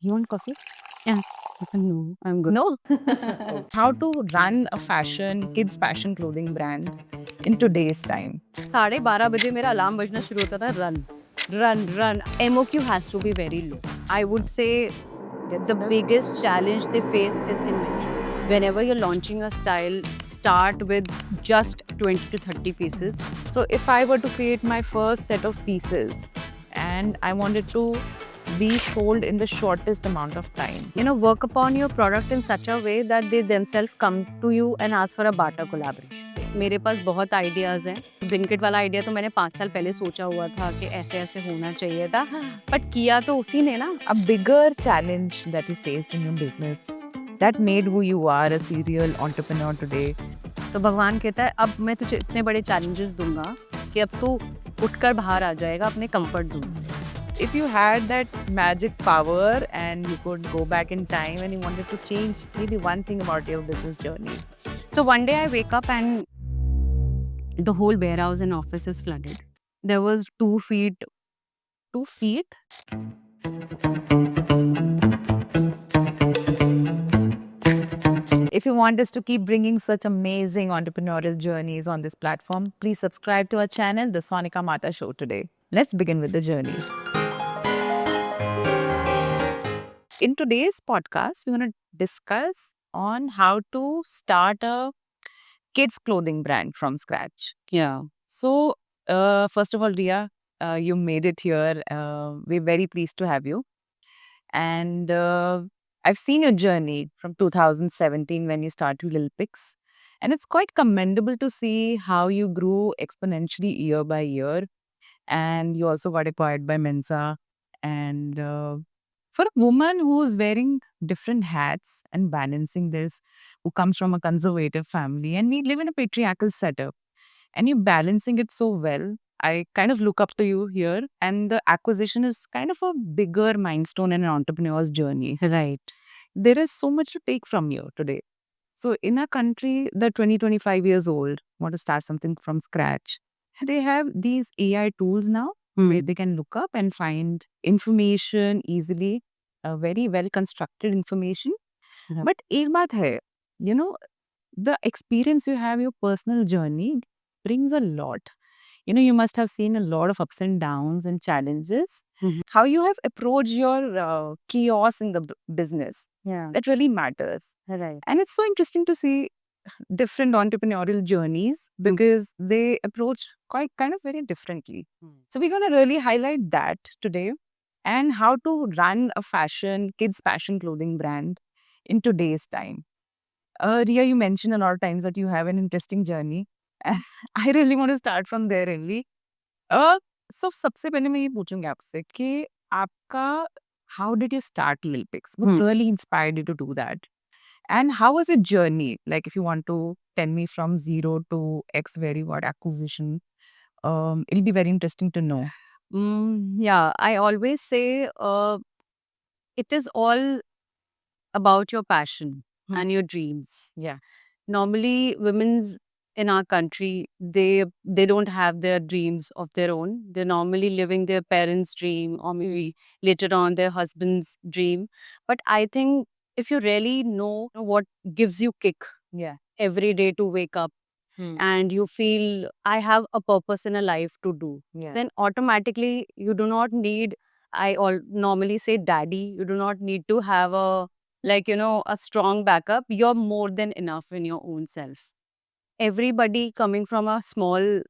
You want coffee? Yeah. No, I'm good. No? How to run a kids fashion clothing brand in today's time? 12:30 बजे मेरा alarm बजना शुरू होता था run run run MOQ has to be very low. I would say Get the stuck? biggest challenge they face is inventory. Whenever you're launching a style, start with just 20 to 30 pieces. So if I were to create my first set of pieces and I wanted to be sold in the shortest amount of time. Work upon your product in such a way that they themselves come to you and ask for a barter collaboration. मेरे पास बहुत ideas हैं। Blinkit वाला idea तो मैंने 5 साल पहले सोचा हुआ था कि ऐसे-ऐसे होना चाहिए था, बट किया तो उसी ने ना। A bigger challenge that you faced in your business that made who you are a serial entrepreneur today. तो भगवान कहता है अब मैं तुझे इतने बड़े चैलेंजेस दूंगा कि अब तू उठकर बाहर आ जाएगा अपने कंफर्ट जोन से। If you had that magic power and you could go back in time and you wanted to change maybe one thing about your business journey. So one day I wake up and the whole warehouse and office is flooded. There was 2 feet. 2 feet? If you want us to keep bringing such amazing entrepreneurial journeys on this platform, please subscribe to our channel, The Sonika Mata Show today. Let's begin with the journey. In today's podcast, we're going to discuss on how to start a kids clothing brand from scratch. Yeah. So, first of all, Ria, you made it here. We're very pleased to have you. And I've seen your journey from 2017 when you started Lil Pix. And it's quite commendable to see how you grew exponentially year by year. And you also got acquired by Mensa. And for a woman who's wearing different hats and balancing this, who comes from a conservative family, and we live in a patriarchal setup, and you're balancing it so well. I kind of look up to you here, and the acquisition is kind of a bigger milestone in an entrepreneur's journey. Right. There is so much to take from you today. So, in a country that 25 years old want to start something from scratch, they have these AI tools now where they can look up and find information easily, very well constructed information. Yeah. But एक बात है, you know, the experience you have, your personal journey brings a lot. You must have seen a lot of ups and downs and challenges. Mhm. How you have approached your chaos in the business, Yeah. that really matters. Right. And it's so interesting to see different entrepreneurial journeys because they approach quite kind of very differently. So we're going to really highlight that today and how to run a kids fashion clothing brand in today's time. Ria, you mentioned a lot of times that you have an interesting journey. And I really want to start from there only. So सबसे पहले मैं ये पूछूंगी आपसे कि आपका how did you start Lil Pix? What really inspired you to do that? And how was your journey? Like if you want to tell me from zero to X very what acquisition, it'll be very interesting to know. Yeah, I always say it is all about your passion and your dreams. Yeah. Normally, women's in our country, they don't have their dreams of their own. They're normally living their parents' dream or maybe later on their husband's dream. But I think if you really know what gives you kick Yeah. every day to wake up and you feel I have a purpose in a life to do, Yeah. then automatically you do not need, I all normally say daddy, you do not need to have a a strong backup. You're more than enough in your own self. Everybody coming from a small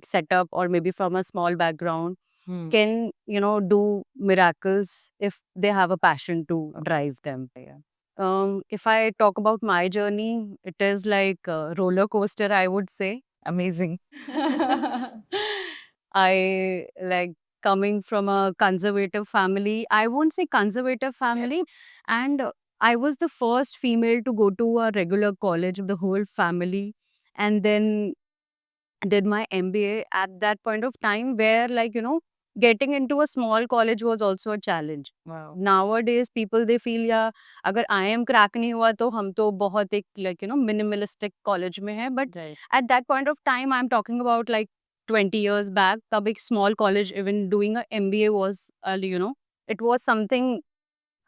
setup or maybe from a small background can do miracles if they have a passion to drive them. Yeah. If I talk about my journey, it is like a roller coaster, I would say. Amazing. I like coming from a conservative family. I won't say conservative family. And I was the first female to go to a regular college of the whole family. And then did my MBA at that point of time where, getting into a small college was also a challenge. Wow. Nowadays, people they feel yeah, अगर IIM crack नहीं हुआ तो हम तो बहुत एक minimalistic college में है. But Right. at that point of time, I'm talking about 20 years back. तब एक small college even doing a MBA was it was something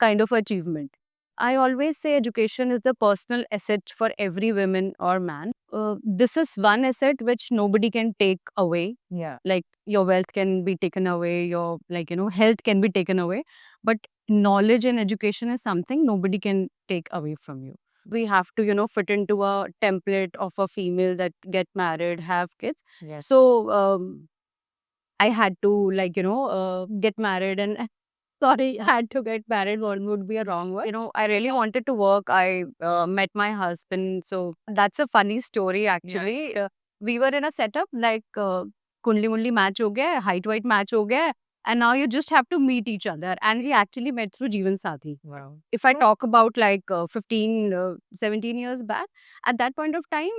kind of achievement. I always say education is the personal asset for every woman or man. This is one asset which nobody can take away. Yeah. Like your wealth can be taken away, your health can be taken away, but knowledge and education is something nobody can take away from you. We have to fit into a template of a female that get married, have kids. Yes. So I had to get married and sorry, had to get married. One would be a wrong word. I really wanted to work. I met my husband. So that's a funny story actually. We were in a setup like Kundli Mundli match ho gaya, height weight match ho gaya. And now you just have to meet each other. And we actually met through Jeevan Sathi. Wow. If I talk about like 15, 17 years back, at that point of time,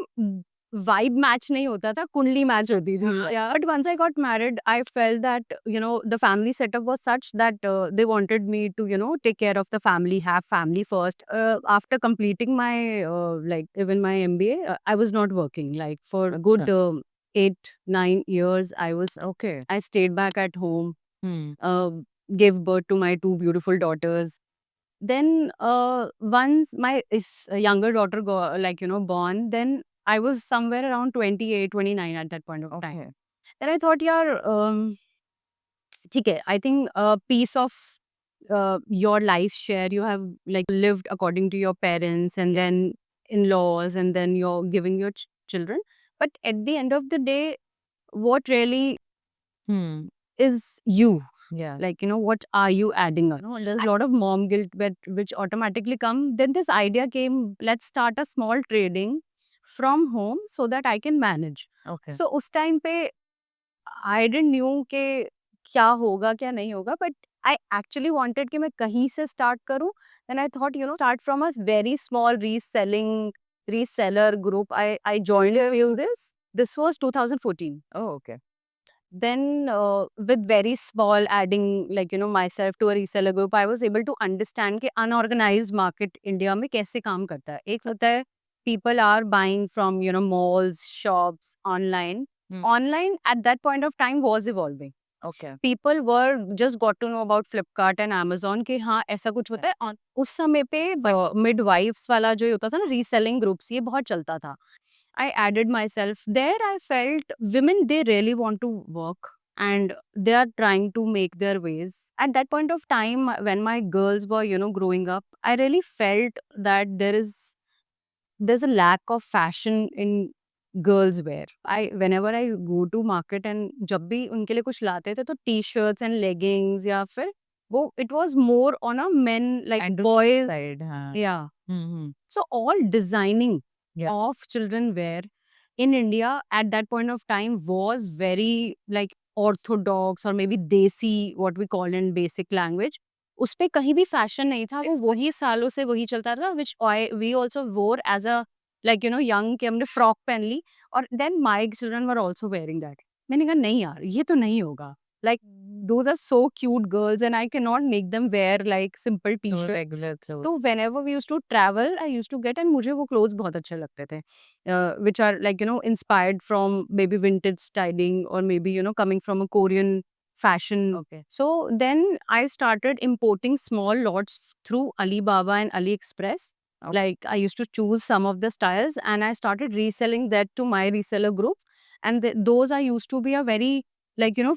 vibe match nahi hota tha, kundli match hoti thi. Yeah. But once I got married, I felt that, the family setup was such that they wanted me to, take care of the family, have family first. After completing my, even my MBA, I was not working. Like for a good 8, 9 years, Okay. I stayed back at home, Hmm. gave birth to my 2 beautiful daughters. Then once my younger daughter born, then I was somewhere around 28, 29 at that point of time. Okay. Then I thought, yeah, I think a piece of your life share you have like lived according to your parents and then in-laws and then you're giving your children. But at the end of the day, what really Hmm. is you? Yeah. Like, what are you adding on? There's a lot of mom guilt which automatically come. Then this idea came, let's start a small trading from home so that I can manage. Okay. So उस time पे I didn't knew कि क्या होगा क्या नहीं होगा, but I actually wanted कि मैं कहीं से start करूं. Then I thought, start from a very small reseller group. I joined this. This was 2014. Oh, okay. Then with very small adding myself to a reseller group, I was able to understand कि unorganized market India में कैसे काम करता है. एक होता है people are buying from malls, shops, online. Hmm. Online at that point of time was evolving. Okay. People were just got to know about Flipkart and Amazon कि हाँ ऐसा कुछ होता है. और उस समय पे midwives वाला जो होता था ना reselling groups, ये बहुत चलता था. I added myself. There I felt women, they really want to work and they are trying to make their ways. At that point of time, when my girls were, growing up, I really felt that there's a lack of fashion in girls wear. Whenever I go to market and जब भी उनके लिए कुछ लाते थे तो t-shirts and leggings या फिर वो it was more on a men like And boys. side, huh? Yeah. Hmm. So all designing Yeah. of children wear in India at that point of time was very like orthodox or maybe desi, what we call in basic language. उस पे कहीं भी fashion नहीं था. वो वही सालों से वही चलता था, which we also wore as a young कि हमने फ्रॉक पहन ली और then my children were also wearing that. मैंने कहा नहीं यार ये तो नहीं होगा. Like those are so cute girls and I cannot make them wear like simple So t-shirt. regular clothes. तो whenever we used to travel, I used to get and मुझे वो clothes बहुत अच्छे लगते थे, which are like inspired from maybe vintage styling or maybe coming from a Korean fashion. Okay. So then I started importing small lots through Alibaba and AliExpress. Okay. Like I used to choose some of the styles and I started reselling that to my reseller group. And those are used to be a very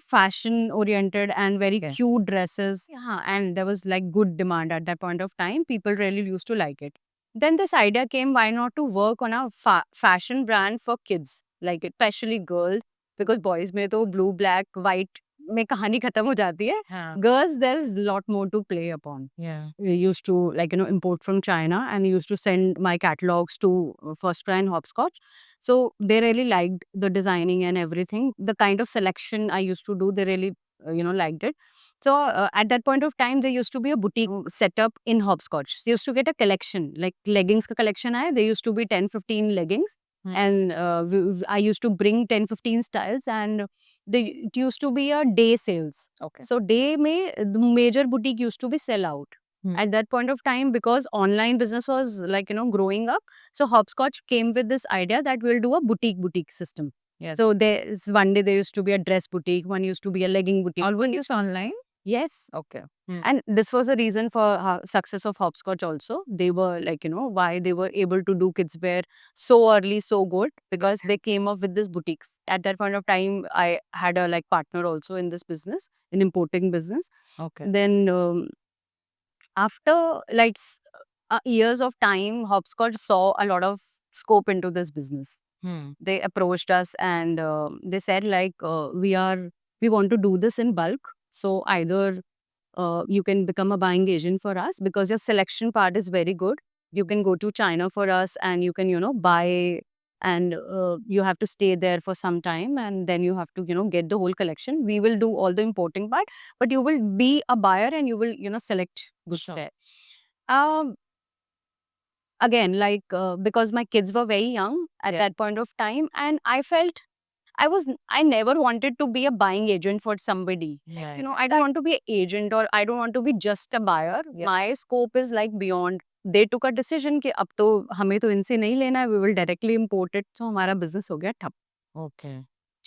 fashion oriented and very Okay. cute dresses. Yeah, and there was like good demand at that point of time. People really used to like it. Then this idea came, why not to work on a fashion brand for kids, like especially girls, because boys में तो blue, black, white में कहानी खत्म हो जाती है. Huh. Girls, there is a lot more to play upon. Yeah. We used to import from China and used to send my catalogs to First Cry and Hopscotch. So they really liked the designing and everything. The kind of selection I used to do, they really liked it. So at that point of time, there used to be a boutique set up in Hopscotch. So you used to get a collection, like leggings ka collection hai. There used to be 10, 15 leggings. Hmm. And I used to bring 10, 15 styles and it used to be a day sales. Okay. So day mein the major boutique used to be sell out. Hmm. At that point of time, because online business was growing up, so Hopscotch came with this idea that we'll do a boutique system. Yes. So there's one day there used to be a dress boutique, one used to be a legging boutique. All one is online? Yes. Okay. And this was the reason for success of hopscotch also. They were like, why they were able to do kids wear so early, so good, because they came up with this boutiques. At that point of time, I had a like partner also in this business, in importing business. Okay. Then after like years of time, hopscotch saw a lot of scope into this business. They approached us and they said like we want to do this in bulk. So either you can become a buying agent for us because your selection part is very good. You can go to China for us and you can buy, and you have to stay there for some time, and then you have to get the whole collection. We will do all the importing part, but you will be a buyer and you will select goods Sure. there. um Again, like because my kids were very young at that point of time, and I felt I never wanted to be a buying agent for somebody. Yeah. I don't want to be an agent, or I don't want to be just a buyer. Yeah. My scope is like beyond. They took a decision कि अब तो हमें तो इनसे नहीं लेना है, we will directly import it. So हमारा business हो गया ठप. Okay.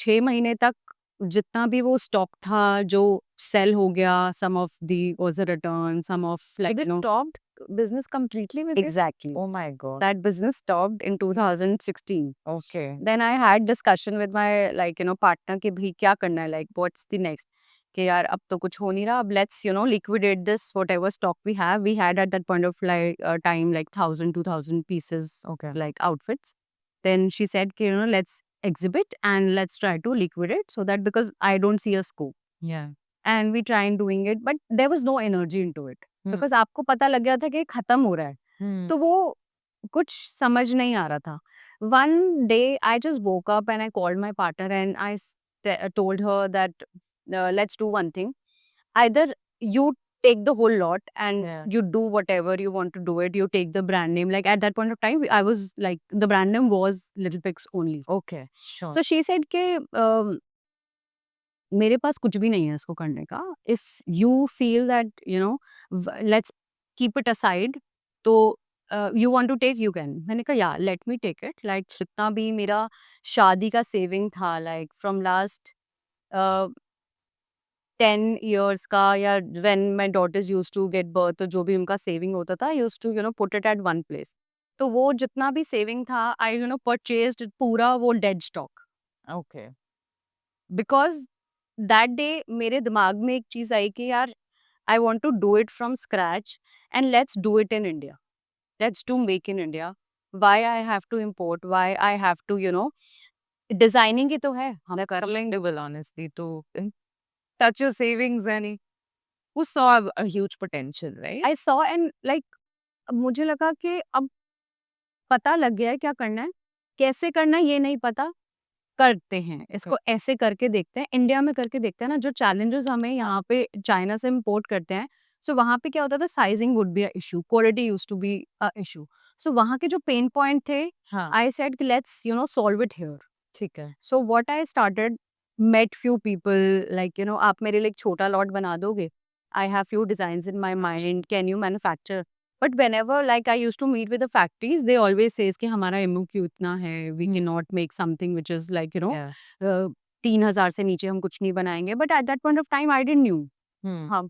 6 महीने तक जितना भी वो स्टॉक था जो सेल हो गया, some of the was a return, some of like They stopped business completely with it? exactly. Oh my God. That business stopped in 2016. Okay. Then I had discussion with my like partner कि भाई क्या करना है, like what's the next, कि यार अब तो कुछ हो नहीं रहा, अब let's liquidate this whatever stock we have. We had at that point of like time like 1,000-2,000 pieces Okay. like outfits. Then she said कि let's exhibit and let's try to liquidate, so that because I don't see a scope. Yeah. And we tried doing it, but there was no energy into it. Because आपको पता लग गया था कि खत्म हो रहा है, तो वो कुछ समझ नहीं आ रहा था. One day I just woke up and I called my partner and I told her that let's do one thing. Either you take the whole lot and Yeah. you do whatever you want to do it. You take the brand name. Like at that point of time, I was like, the brand name was Little Pigs only. Okay. Sure. So she said कि मेरे पास कुछ भी नहीं है इसको करने का. If you feel that let's keep it aside, तो you want to take you can. मैंने कहा या let me take it. Like जितना भी मेरा शादी का सेविंग था, लाइक फ्रॉम लास्ट 10 years का, या when my daughters used to get birth, तो जो भी उनका सेविंग होता था, used to put it at one place. तो वो जितना भी सेविंग था, आई परचेज्ड पूरा वो dead stock. Okay. Because that day मेरे दिमाग में एक चीज आई कि यार I want to do it from scratch and let's do it in India. Let's do make in India. Why I have to import, why I have to designing ही तो है हम कर. Commendable, honestly, to touch your savings, and who saw a huge potential, right? I saw and like मुझे लगा कि अब पता लग गया है क्या करना है. कैसे करना है ये नहीं पता, करते हैं इसको, ऐसे करके देखते हैं, इंडिया में करके देखते हैं ना. जो चैलेंजेस हमें यहाँ पे चाइना से इम्पोर्ट करते हैं, सो वहाँ पे क्या होता था, sizing would be a issue, quality use to be a issue. So वहाँ के जो पेन पॉइंट थे, हाँ. आई सेड कि लेट्स सॉल्व इट हियर. ठीक है. So what I started, met few people like आप मेरे लिए एक छोटा लॉट बना दोगे, I have few designs in my mind, can you manufacture. But whenever like I used to meet with the factories, they always says कि हमारा MOQ इतना है, we cannot make something which is like Yeah. 3,000 से नीचे हम कुछ नहीं बनाएंगे. But at that point of time I didn't knew. हाँ.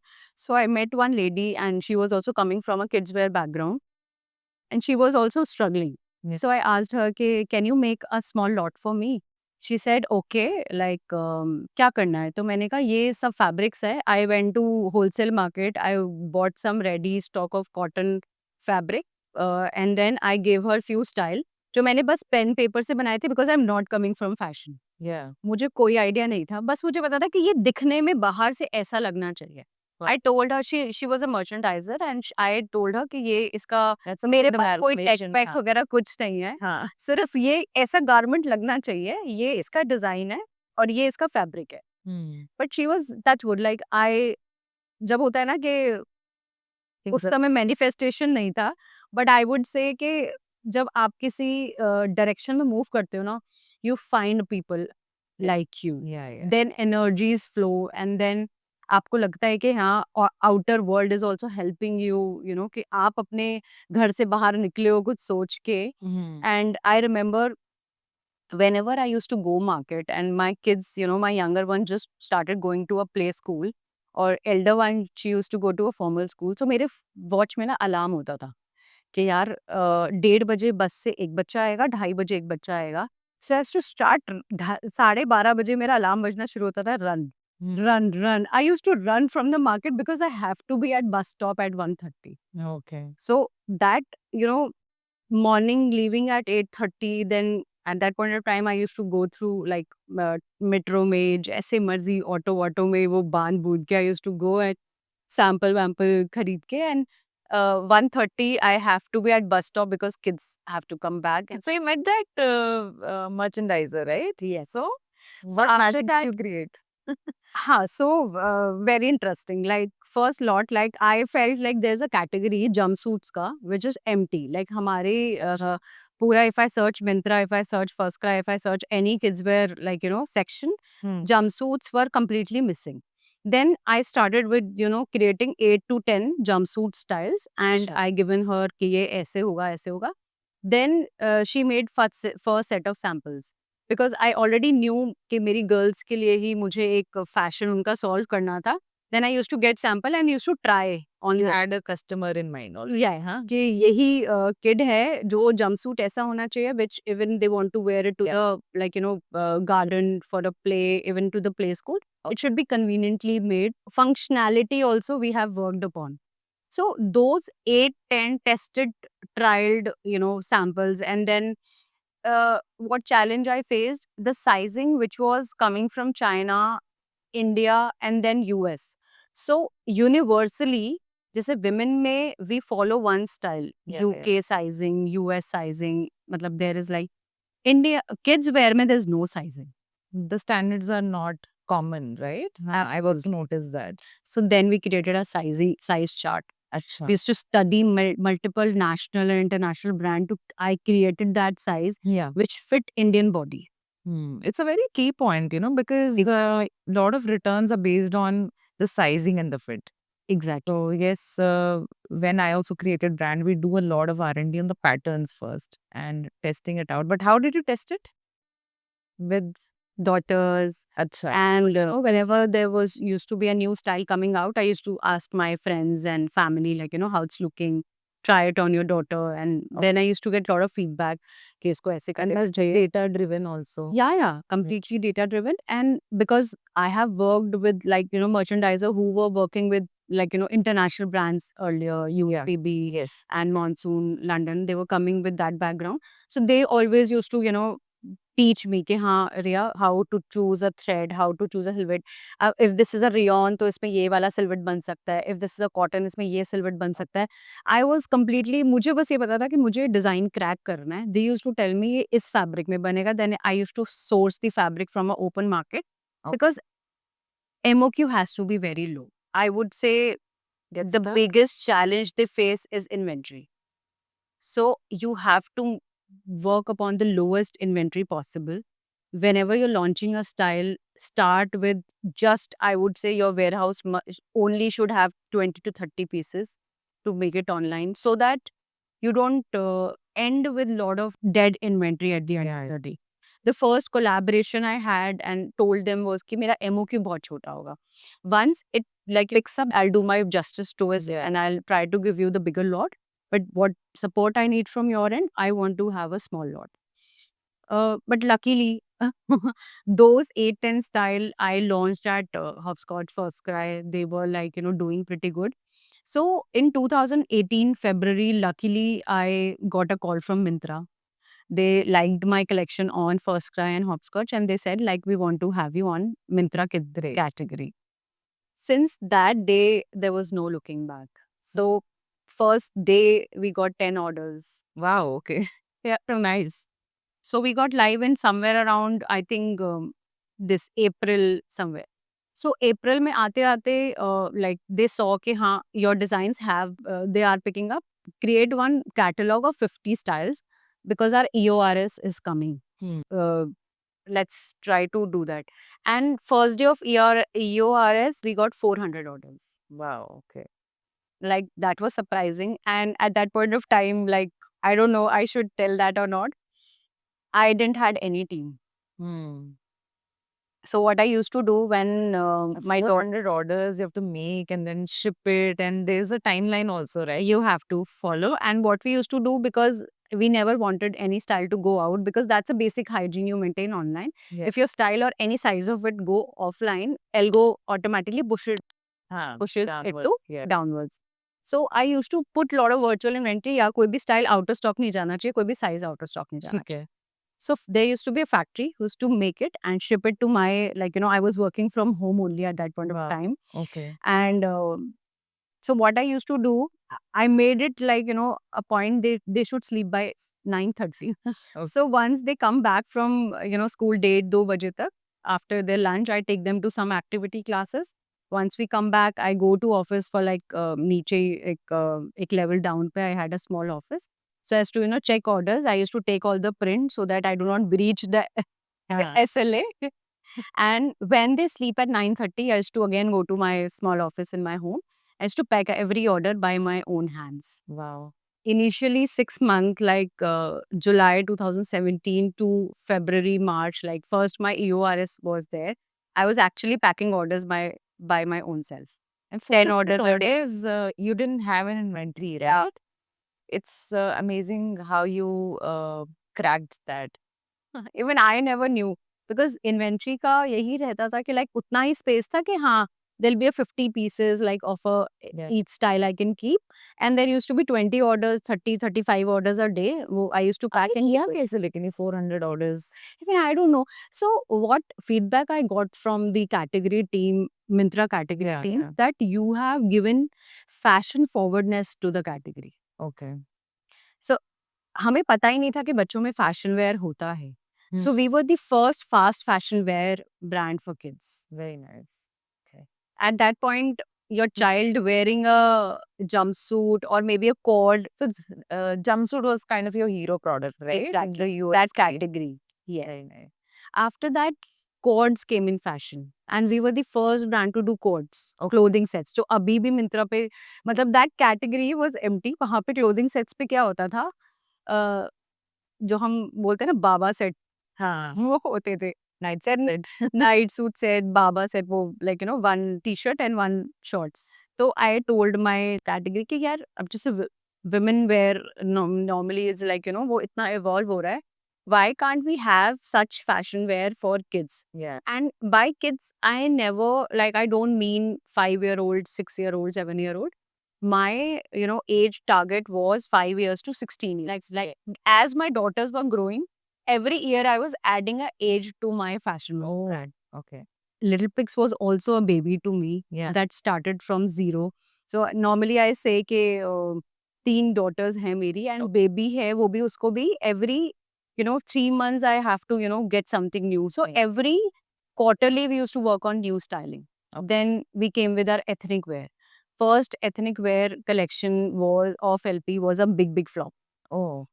So I met one lady and she was also coming from a kids wear background and she was also struggling. Yeah. So I asked her कि can you make a small lot for me? She said okay, like क्या करना है. तो मैंने कहा ये सब fabrics है. I went to wholesale market, I bought some ready stock of cotton fabric and then I gave her few style जो मैंने बस पेन पेपर से बनाए थे, because I'm not coming from fashion. Yeah. मुझे कोई आइडिया नहीं था, बस मुझे पता था कि ये दिखने में बाहर से ऐसा लगना चाहिए. Wow. I told her, she was a merchandiser and I told her कि ये इसका That's a मेरे good पास कोई टेक evaluation, पैक हाँ. वगैरह कुछ नहीं है, हाँ. सिर्फ ये ऐसा गारमेंट लगना चाहिए, ये इसका डिजाइन है और ये इसका फैब्रिक है. But she was touch wood, like I, जब होता है ना कि उस समय मैनिफेस्टेशन नहीं था, बट आई वुड से कि जब आप किसी डायरेक्शन में मूव करते हो ना, you find people like you, Yeah, yeah. Then energies flow, and then आपको लगता है कि हाँ outer world is also helping you कि आप अपने घर से बाहर निकले हो कुछ सोच के. And I remember whenever I used to go market and my kids, my younger one just started going to a play school और elder one she used to go to a formal school. So मेरे watch में ना alarm होता था कि यार 1:30 बजे बस से एक बच्चा आएगा, 2:30 बजे एक बच्चा आएगा. So I used to start 12:30 बजे मेरा अलार्म बजना शुरू होता था. Run. I used to run from the market because I have to be at bus stop at 1:30. Okay. So that, morning leaving at 8:30, then at that point of time I used to go through like metro में जैसे मर्जी auto में वो बांध बूंद के I used to go and sample वैम्पल खरीद के, and 1:30 I have to be at bus stop because kids have to come back. And So you met that merchandiser, right? yes. So So what after magic that, did you create? so very interesting. Like first lot, like I felt like there's a category jumpsuits ka which is empty. Like हमारे पूरा, if I search Myntra, if I search First Cry, if I search any kids wear like section, jumpsuits were completely missing. Then I started with creating 8 to 10 jumpsuit styles, and Sure. I given her कि ये ऐसे होगा ऐसे होगा. Then she made first set of samples. Because I already knew कि मेरी girls के लिए ही मुझे एक फैशन उनका सॉल्व करना था. Then I used to get sample and used to try on You had a customer in mind also. या हाँ, कि यही किड है जो जंपसूट ऐसा होना चाहिए which even they want to wear it to the like garden for a play, even to the play school. It should be conveniently made. Functionality also we have worked upon. So those 8, 10 tested, trialed, samples, and then what challenge I faced, the sizing which was coming from China, India, and then US. So universally, जैसे women में we follow one style, Yeah, UK sizing, US sizing. मतलब there is like India kids wear में there's no sizing. The standards are not common, right? I've also noticed that. So then we created a size chart. Acha. We used to study multiple national and international brand to I created that size Yeah. which fit Indian body. It's a very key point, because a lot of returns are based on the sizing and the fit. Exactly. So yes, when I also created brand, we do a lot of R&D on the patterns first and testing it out. But how did you test it? With Daughters. Acha. And whenever there was used to be a new style coming out, I used to ask my friends and family, like, how it's looking. Try it on your daughter. And then I used to get a lot of feedback. कि इसको ऐसे And करना that's चाहिए. data driven also. Yeah, completely data driven. And because I have worked with like, merchandiser who were working with like, international brands earlier, UTB Yes. and Monsoon, London, they were coming with that background. So they always used to, teach me कि हाँ रिया, how to choose a thread, how to choose a silhouette. If this is a rayon तो इसमें ये वाला silhouette बन सकता है. If this is a cotton इसमें ये silhouette बन सकता है. I was completely, मुझे बस ये पता था कि मुझे डिज़ाइन क्रैक करना है. They used to tell me ये इस फैब्रिक में बनेगा. Then I used to source the fabric from an open market because MOQ has to be very low. I would say the biggest challenge they face is inventory. So you have to work upon the lowest inventory possible. Whenever you're launching a style, start with just, I would say, your warehouse only should have 20 to 30 pieces to make it online so that you don't end with a lot of dead inventory at the end of the day. The first collaboration I had and told them was कि मेरा MOQ बहुत छोटा होगा. Once it like picks up, I'll do my justice to it and I'll try to give you the bigger lot. But what support I need from your end, I want to have a small lot. But luckily, those 8-10 style I launched at Hopscotch, First Cry, they were like, doing pretty good. So in 2018 February, luckily I got a call from Myntra. They liked my collection on First Cry and Hopscotch and they said like, we want to have you on Myntra Kid category. Since that day, there was no looking back. So first day we got 10 orders. Wow, okay. Yeah, so nice. So we got live in somewhere around, I think, this April somewhere. So April में आते आते like they saw कि हाँ your designs have they are picking up. Create one catalog of 50 styles because our EORS is coming. Let's try to do that. And first day of EORS, we got 400 orders. Wow, okay. Like that was surprising. And at that point of time, like, I don't know, I should tell that or not. I didn't had any team. So what I used to do when my daughter, 400 orders you have to make and then ship it, and there's a timeline also, right? you have to follow. And what we used to do, because we never wanted any style to go out, because that's a basic hygiene you maintain online. Yeah. If your style or any size of it go offline, I'll go automatically push it Downward, to yeah. downwards. So I used to put lot of virtual inventory, या कोई भी style out of stock नहीं जाना चाहिए, कोई भी size out of stock नहीं जाना ठीक है. So there used to be a factory who used to make it and ship it to my, like, I was working from home only at that point Wow. of time. Okay. And so what I used to do, I made it like, a point they should sleep by 9:30. Okay. So once they come back from, school date 2 baje tak, after their lunch, I take them to some activity classes. Once we come back, I go to office for like niche ek level down pe I had a small office. So as to, check orders, I used to take all the print so that I do not breach the हाँ. SLA. And when they sleep at 9:30, I used to again go to my small office in my home. I used to pack every order by my own hands. Wow. Initially 6 months, like July 2017 to February, March, like first my EORS was there. I was actually packing orders by my own self. And 10 400 orders a day. orders, you didn't have an inventory, right? It's amazing how you cracked that. Even I never knew, because inventory का यही रहता था कि like उतना ही space था कि हाँ there be 50 pieces like of a Yeah. each style I can keep, and there used to be 20 orders, 30-35 orders a day. वो I used to pack and किया कैसे लेकिन ये 400 orders? even I don't know. So what feedback I got from the category team, Myntra category Yeah, team, yeah. that you have given fashion forwardness to the category. Okay. So हमें पता ही नहीं था कि बच्चों में फैशन वेयर होता है. Hmm. So we were the first fast fashion wear brand for kids. Very nice. Okay. At that point, your child wearing a jumpsuit or maybe a cord, So jumpsuit was kind of your hero product, right? exactly, The USP. that category. Yeah. Very nice. After that, cords came in fashion, and we were the first brand to do cords, Okay. clothing sets. So अभी भी मिंत्रा पे, मतलब that category was empty. वहाँ पे clothing sets पे क्या होता था, जो हम बोलते हैं ना बाबा सेट, हाँ. वो होते थे. Night Then set. night suit set, Baba set, वो like one t-shirt and one shorts. So I told my category कि यार अब जैसे women wear normally is like वो इतना evolve हो रहा है. Why can't we have such fashion wear for kids? Yeah. And by kids, I never, like, I don't mean 5-year-old, 6-year-old, 7-year-old. My age target was 5 years to 16 years. Like as my daughters were growing, every year I was adding a age to my fashion Oh. brand. Okay. Little Pix was also a baby to me. Yeah. That started from zero. So normally I say कि 3 daughters हैं मेरी, and baby है वो भी, उसको भी every 3 months I have to get something new. So Right. every quarterly we used to work on new styling. Okay. Then we came with our ethnic wear. First ethnic wear collection was of LP was a big flop. Oh.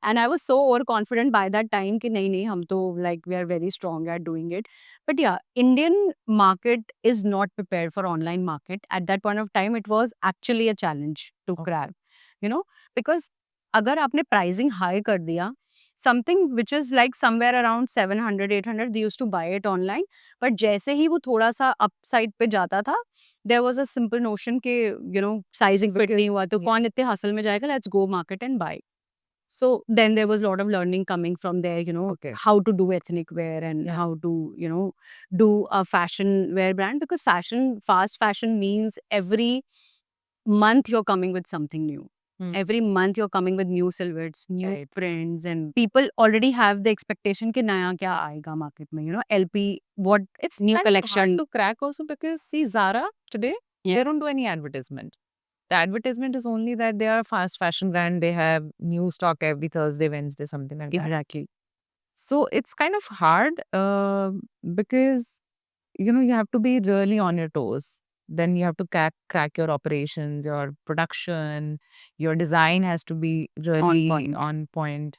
And I was so overconfident by that time कि नहीं हम तो like we are very strong at doing it. But yeah, Indian market is not prepared for online market. At that point of time, it was actually a challenge to Okay. grab. Because अगर आपने pricing high कर दिया, something which is like somewhere around 700, 800, they used to buy it online. But जैसे ही वो थोड़ा सा upside पे जाता था, there was a simple notion कि sizing fit नहीं हुआ तो Yeah. कौन इतने hustle में जाएगा, let's go market and buy. So then there was a lot of learning coming from there, Okay. how to do ethnic wear and Yeah. how to, do a fashion wear brand, because fast fashion means every month you're coming with something new. Hmm. Every month you're coming with new silhouettes, new Right. prints, and people already have the expectation कि नया क्या आएगा market में, LP, what It's new kind of collection. hard to crack also because see Zara today, Yeah. they don't do any advertisement. The advertisement is only that they are a fast fashion brand. They have new stock every Thursday, Wednesday, something like that. Exactly. So it's kind of hard because you have to be really on your toes. Then you have to crack your operations, your production, your design has to be really on point.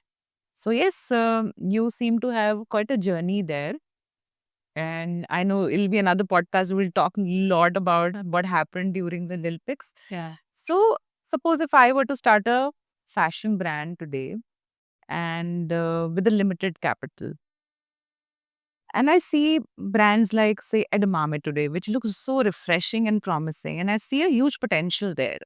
So yes, you seem to have quite a journey there. And I know it'll be another podcast. We'll talk a lot about what happened during the Lil Pix. Yeah. So suppose if I were to start a fashion brand today and with a limited capital, And I see brands like, say, Edamame today, which looks so refreshing and promising. And I see a huge potential there.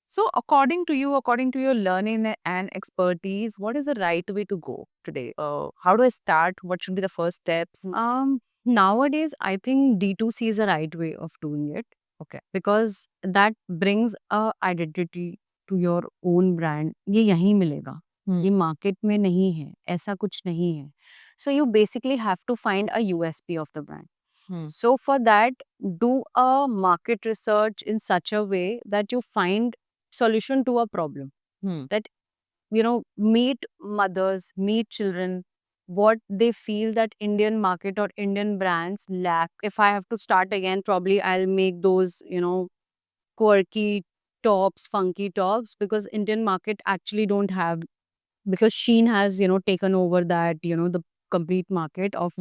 So, according to you, according to your learning and expertise, what is the right way to go today? How do I start? What should be the first steps? Nowadays, I think D2C is the right way of doing it. Okay. Because that brings a identity to your own brand. ये यहीं मिलेगा. ये market में नहीं है. ऐसा कुछ नहीं है. So you basically have to find a USP of the brand. So for that, do a market research in such a way that you find solution to a problem. That meet mothers, meet children, what they feel that Indian market or Indian brands lack. If I have to start again, probably I'll make those, quirky tops, funky tops, because Indian market actually don't have, because Shein has, taken over that, the complete market of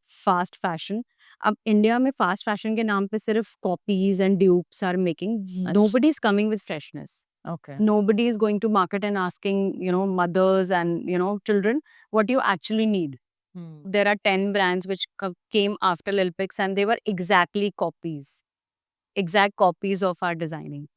fast fashion. अब India में fast fashion के नाम पे सिर्फ copies and dupes are making nobody is coming with freshness. Okay. Nobody is going to market and asking, mothers and, children what you actually need. There are 10 brands which came after Lil Pix and they were exact copies of our designing.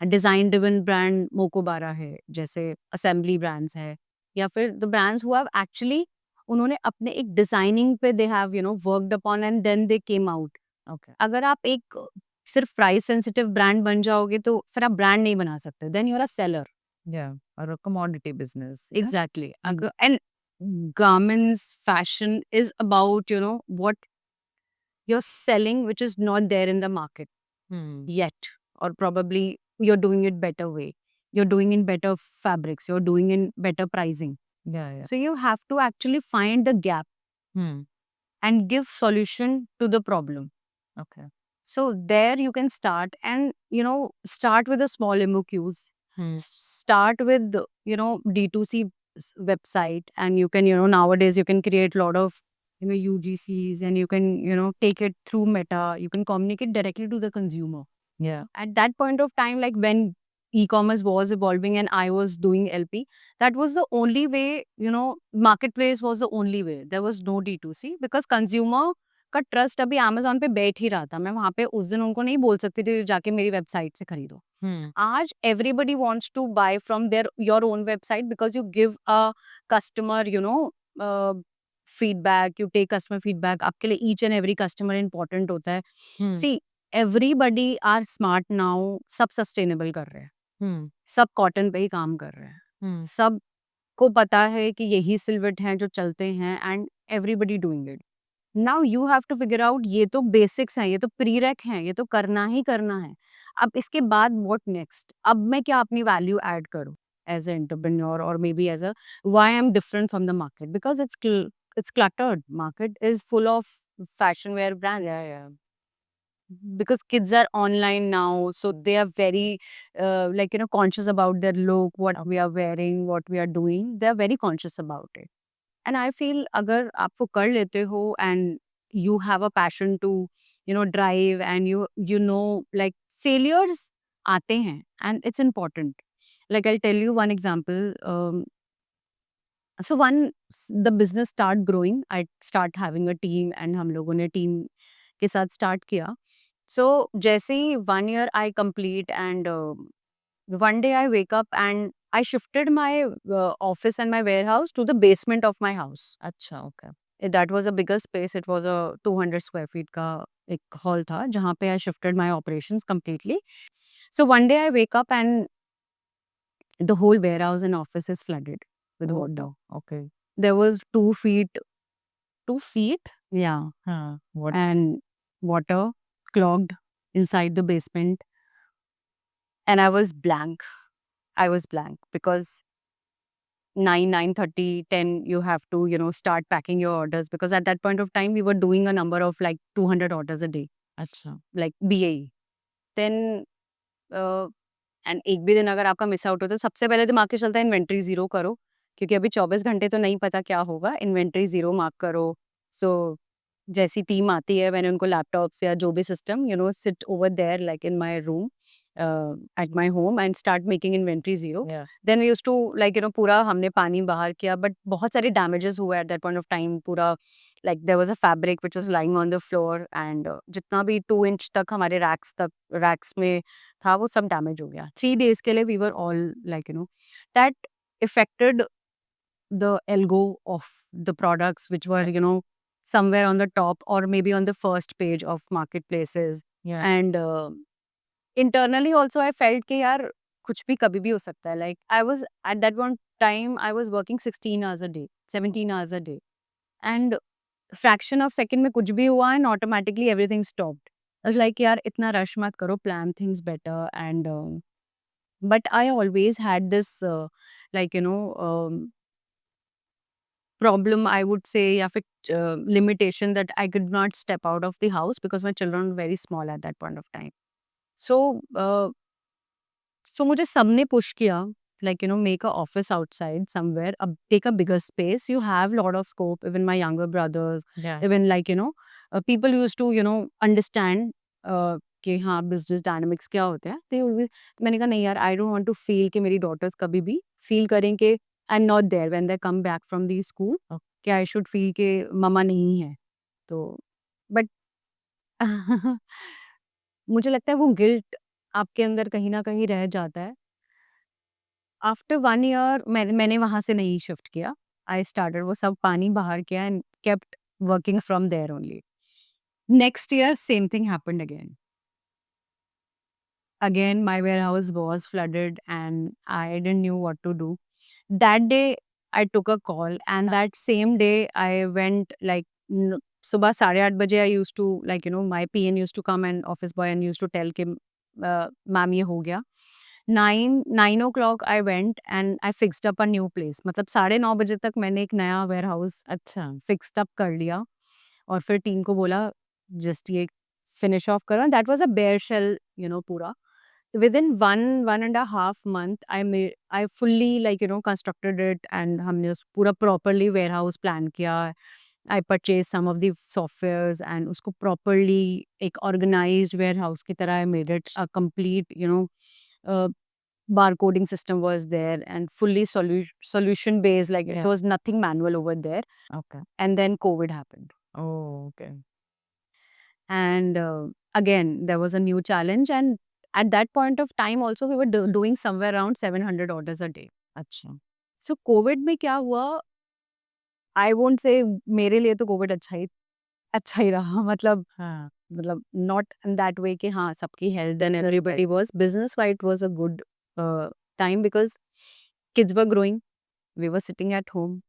Design driven brand Mokobara है, जैसे assembly brands है, या फिर the brands who have actually उन्होंने अपने एक designing पे they have worked upon and then they came out. Okay. अगर आप एक सिर्फ प्राइस सेंसिटिव ब्रांड बन जाओगे तो फिर आप ब्रांड नहीं बना सकते. Then you are a seller. Yeah. Or a commodity business. Exactly. And garments, fashion is about, what you're selling, which is not there in the market yet, or probably you're doing it better way. You're doing in better fabrics. You're doing in better pricing. Yeah. Yeah. So you have to actually find the gap and give solution to the problem. Okay. So there you can start and, start with a small MOQs. Start with, D2C website, and you can, nowadays you can create a lot of, UGCs, and you can, take it through Meta. You can communicate directly to the consumer. Yeah. At that point of time, like when e-commerce was evolving and I was doing LP, that was the only way, marketplace was the only way. There was no D2C because consumer का trust अभी Amazon पे बैठ ही रहा था. मैं वहां पे उस दिन उनको नहीं बोल सकती थी जाके मेरी वेबसाइट से खरीदो. आज everybody wants to buy from your own website because you give a customer, feedback. You take customer feedback. आपके लिए each and every customer important होता है. See, everybody are smart now. सब sustainable कर रहे हैं. सब कॉटन पे ही काम कर रहे हैं. सब को पता है कि यही सिल्वेट हैं जो चलते हैं and everybody doing it. Now you have to figure out ये तो बेसिक्स हैं, ये तो प्रीरेक हैं, ये तो करना ही करना है. अब इसके बाद what next? अब मैं क्या अपनी वैल्यू ऐड करूं as an entrepreneur or maybe as a why I'm different from the market, because it's cluttered. Market is full of fashion wear brands. Yeah. Because kids are online now, so they are very conscious about their look, what we are wearing, what we are doing. They are very conscious about it. And I feel अगर आप वो कर लेते हो and you have a passion to drive, and you know like failures आते हैं and it's important. Like I'll tell you one example. So the business start growing, I start having a team and हम लोगों ने team के साथ start किया. So जैसे ही 1 year I complete, and one day I wake up and I shifted my office and my warehouse to the basement of my house. अच्छा. Okay. That was a bigger space. It was a 200 square feet का एक hall था जहाँ पे I shifted my operations completely. So one day I wake up and the whole warehouse and office is flooded with water. Okay. There was 2 feet, yeah, What? and water clogged inside the basement. And I was blank. Because 9:30, 10, you have to, start packing your orders, because at that point of time, we were doing a number of like 200 orders a day, अच्छा. like BAE. Then, and एक भी दिन अगर आपका miss out हो तो सबसे पहले दिमाग में चलता है इन्वेंट्री जीरो करो, क्योंकि अभी 24 घंटे तो नहीं पता क्या होगा. इन्वेंट्री जीरो मार्क करो. सो जैसी टीम आती है, मैंने उनको लैपटॉप्स या जो भी system, sit over there like in my room at my home and start making inventory zero. Yeah. Then we used to पूरा हमने पानी बाहर किया, but बहुत सारे damages हुए at that point of time. पूरा like there was a fabric which was lying on the floor, and जितना भी 2 inch तक हमारे racks में था वो सब damage हो गया. 3 days के लिए we were all like, that affected the algo of the products which were, somewhere on the top or maybe on the first page of marketplaces. Yeah. And internally also I felt कि यार कुछ भी कभी भी हो सकता है. Like I was at that one time I was working 16 hours a day, 17 hours a day, and fraction of second में कुछ भी हुआ and automatically everything stopped. I was like यार इतना rush मत करो, plan things better. And but I always had this like, problem, I would say, या फिर limitation that I could not step out of the house because my children were very small at that point of time. So so मुझे सबने push किया, like, make a office outside somewhere, take a bigger space, you have lot of scope. Even my younger brothers, Yeah. even like, people used to, understand कि हाँ business dynamics क्या होते हैं. They always, मैंने कहा नहीं यार, I don't want to feel कि मेरी daughters कभी भी feel करें कि I'm not there when they come back from the school, कि I should feel कि ममा नहीं है. तो but मुझे लगता है वो गिल्ट आपके अंदर कहीं ना कहीं रह जाता है. आफ्टर 1 ईयर मैंने वहां से नहीं शिफ्ट किया. आई स्टार्टेड वो सब पानी बाहर किया and kept working from there only. Next year same thing happened again. Again, my warehouse was flooded and I didn't knew what to do. That day, I took a call, and that same day, I went like सुबह 8:30 I used to, like, my PN used to come and office boy and used to tell कि ma'am ये हो गया. 9 o'clock I went and I fixed up a new place. मतलब 9:30 बजे तक मैंने एक नया warehouse अच्छा. fixed up कर लिया और फिर टीम को बोला जस्ट ये फिनिश ऑफ करो. That was a bare shell, पूरा. Within 1.5 month, I fully, like, constructed it, and हमने उस पूरा properly warehouse plan किया. I purchased some of the softwares and उसको properly एक organized warehouse की तरह I made it a complete, uh, barcoding system was there and fully solution based, like it Yeah. was nothing manual over there. Okay. And then COVID happened. Oh, okay. And again, there was a new challenge. And at that point of time also, we were doing somewhere around 700 orders a day. अच्छा. So COVID में क्या हुआ, I won't say मेरे लिए तो COVID अच्छा ही रहा. हाँ. मतलब not in that way कि हाँ सबकी health and everybody was business wise, it was a good time because kids were growing, we were sitting at home.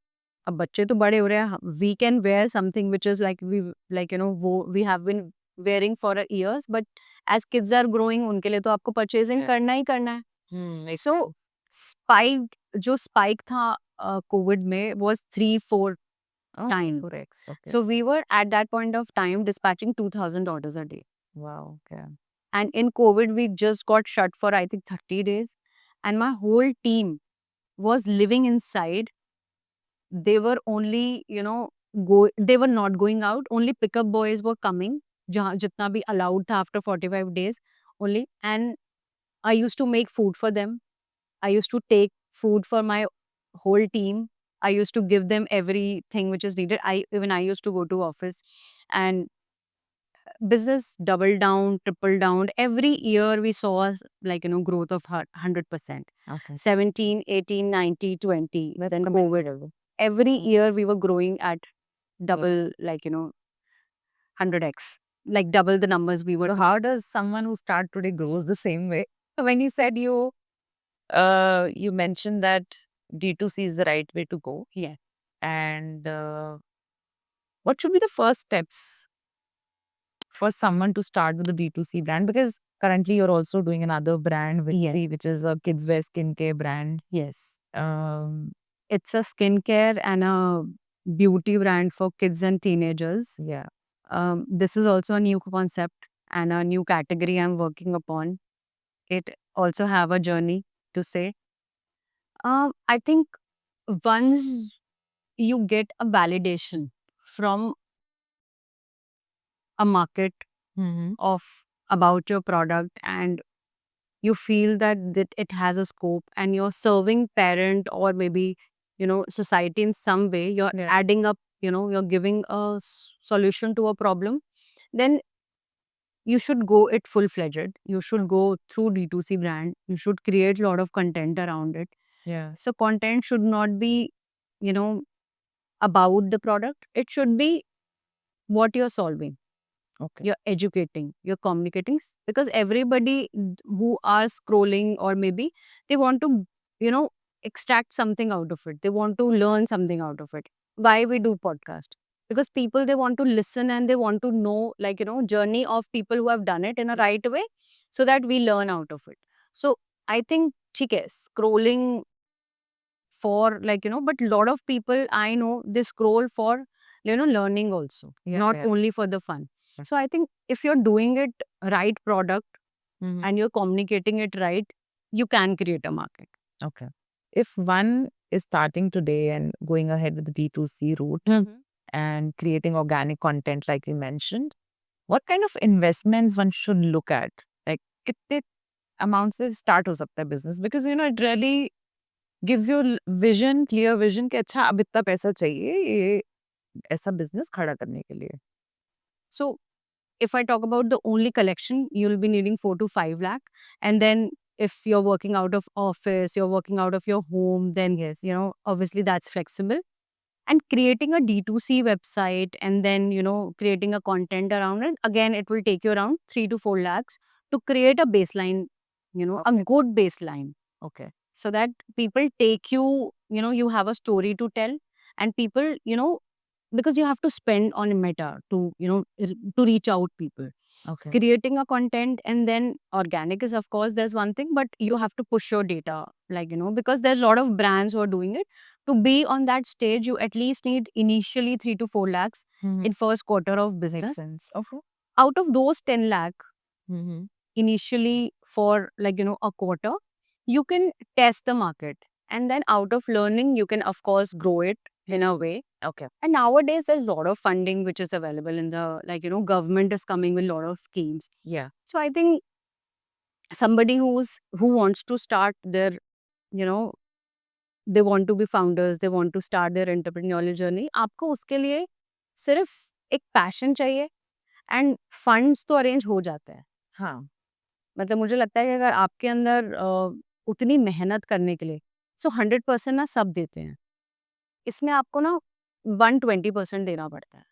अब बच्चे तो बड़े हो रहे हैं, we can wear something which is like वो we have been wearing for years, but as kids are growing उनके लिए तो आपको purchasing Yeah. करना ही करना है. Makes So sense. spike था COVID में was 3-4 Oh, times. 4x. Okay. So we were at that point of time dispatching 2,000 orders a day. Wow. Okay. And in COVID, we just got shut for, I think, 30 days. And my whole team was living inside. They were only, they were not going out. Only pickup boys were coming. Jitna bhi allowed tha after 45 days only. And I used to make food for them. I used to take food for my whole team. I used to give them everything which is needed. I used to go to office, and business doubled down, tripled down. Every year we saw growth of 100%. Okay. 17, 18, 90, 20. Then COVID. Every year we were growing at double, 100x. Like double the numbers we were. So how does someone who start today grows the same way? When you said you mentioned that D2C is the right way to go. Yeah. And what should be the first steps for someone to start with the B2C brand? Because currently you're also doing another brand, which is a kids wear skincare brand. Yes. Um, It's a skincare and a beauty brand for kids and teenagers. yeah. This is also a new concept and a new category I'm working upon. It also have a journey to say. I think once you get a validation from a market Mm-hmm. of about your product, and you feel that it has a scope, and you're serving parent or maybe society in some way, you're Yeah. adding up you're giving a solution to a problem, then you should go it full-fledged. You should go through D2C brand. You should create a lot of content around it. Yeah. So content should not be, about the product. It should be what you're solving. Okay. You're educating, you're communicating, because everybody who are scrolling, or maybe they want to, extract something out of it. They want to learn something out of it. Why we do podcast? Because people, they want to listen and they want to know, journey of people who have done it in a right way, so that we learn out of it. So I think, okay, scrolling for, but a lot of people I know, they scroll for, learning also, Yeah, not yeah. only for the fun. Yeah. So I think if you're doing it right product Mhm. and you're communicating it right, you can create a market. Okay. If one is starting today and going ahead with the D2C route and creating organic content like you mentioned, what kind of investments one should look at? Like कितने amount से start हो सकता है business? Because it really gives you vision, clear vision कि अच्छा अब इतना पैसा चाहिए ये ऐसा business खड़ा करने के लिए. So if I talk about the only collection, you'll be needing 4 to 5 lakh. And then if you're working out of office, you're working out of your home, then yes, obviously that's flexible. And creating a D2C website and then, creating a content around it, again, it will take you around 3 to 4 lakhs to create a baseline, a good baseline. Okay. So that people take you, you have a story to tell, and people, because you have to spend on meta to, to reach out people. Okay. Creating a content, and then organic is, of course, there's one thing, but you have to push your data, because there's a lot of brands who are doing it. To be on that stage, you at least need initially 3 to 4 lakhs Mhm. in first quarter of Makes business. sense. Okay. Out of those 10 lakh Mm-hmm. initially for, a quarter, you can test the market, and then out of learning, you can, of course, grow it in a way. Okay. And nowadays, there's a lot of funding which is available in the, government is coming with a lot of schemes. Yeah. So I think somebody who wants to start their, you know, they want to be founders, they want to start their entrepreneurial journey, आपको उसके लिए सिर्फ एक passion चाहिए, end funds तो arrange हो जाते हैं. हाँ. मतलब मुझे लगता है कि अगर आपके अंदर उतनी मेहनत करने के लिए, सो 100% ना सब देते हैं. इसमें आपको ना 120% देना पड़ता है.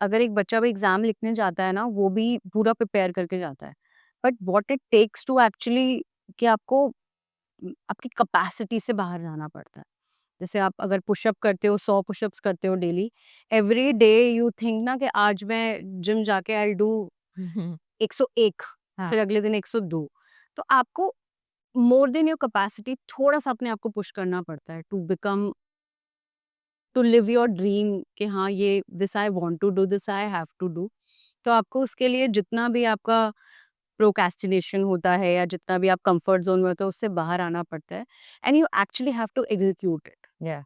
अगर एक बच्चा भी एग्ज़ाम लिखने जाता है ना, वो भी पूरा प्रिपेयर करके जाता है. But what it takes to actually, कि आपको आपकी कैपेसिटी से बाहर जाना पड़ता है. जैसे आप अगर पुशअप करते हो, 100 पुशअप्स करते हो daily, every day you think ना कि आज मैं जिम जाके आई विल डू 101, हाँ. फिर अगले दिन 102. तो आपको मोर देन योर कैपेसिटी थोड़ा-सा अपने आप को पुश करना पड़ता है टू लिव योर ड्रीम, कि हाँ, ये this I want to do, this I have to do. तो आपको उसके लिए जितना भी आपका प्रोक्रेस्टिनेशन होता है या जितना भी आप कंफर्ट ज़ोन में होते हो, उससे बाहर आना पड़ता है, and you actually have to execute it. Yeah.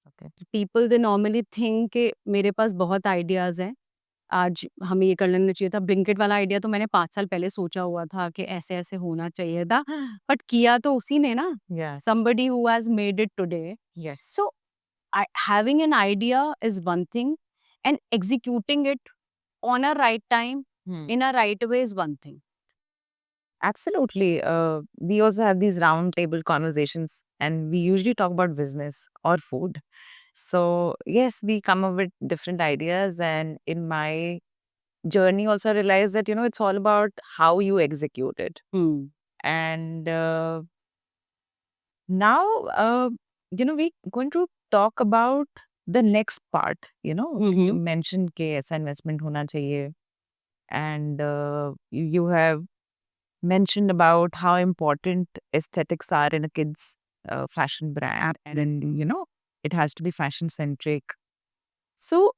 Okay. People they normally think कि मेरे पास बहुत आइडियाज़ हैं, आज हमें ये कर लेना चाहिए था. ब्लिंकिट वाला आइडिया तो मैंने 5 साल पहले सोचा हुआ था कि ऐसे-ऐसे होना चाहिए था, बट किया तो उसी ने ना. Yeah. Somebody who has made it today. Yes. So, having an idea is one thing, and executing it on a right time, in a right way, is one thing. Absolutely. We also have these round table conversations and we usually talk about business or food. So, yes, we come up with different ideas. And in my journey, also I realized that, it's all about how you execute it. And now, we're going to talk about the next part. You mentioned कि ऐसा investment होना चाहिए. And you have mentioned about how important aesthetics are in a kid's fashion brand. And, it has to be fashion centric. So,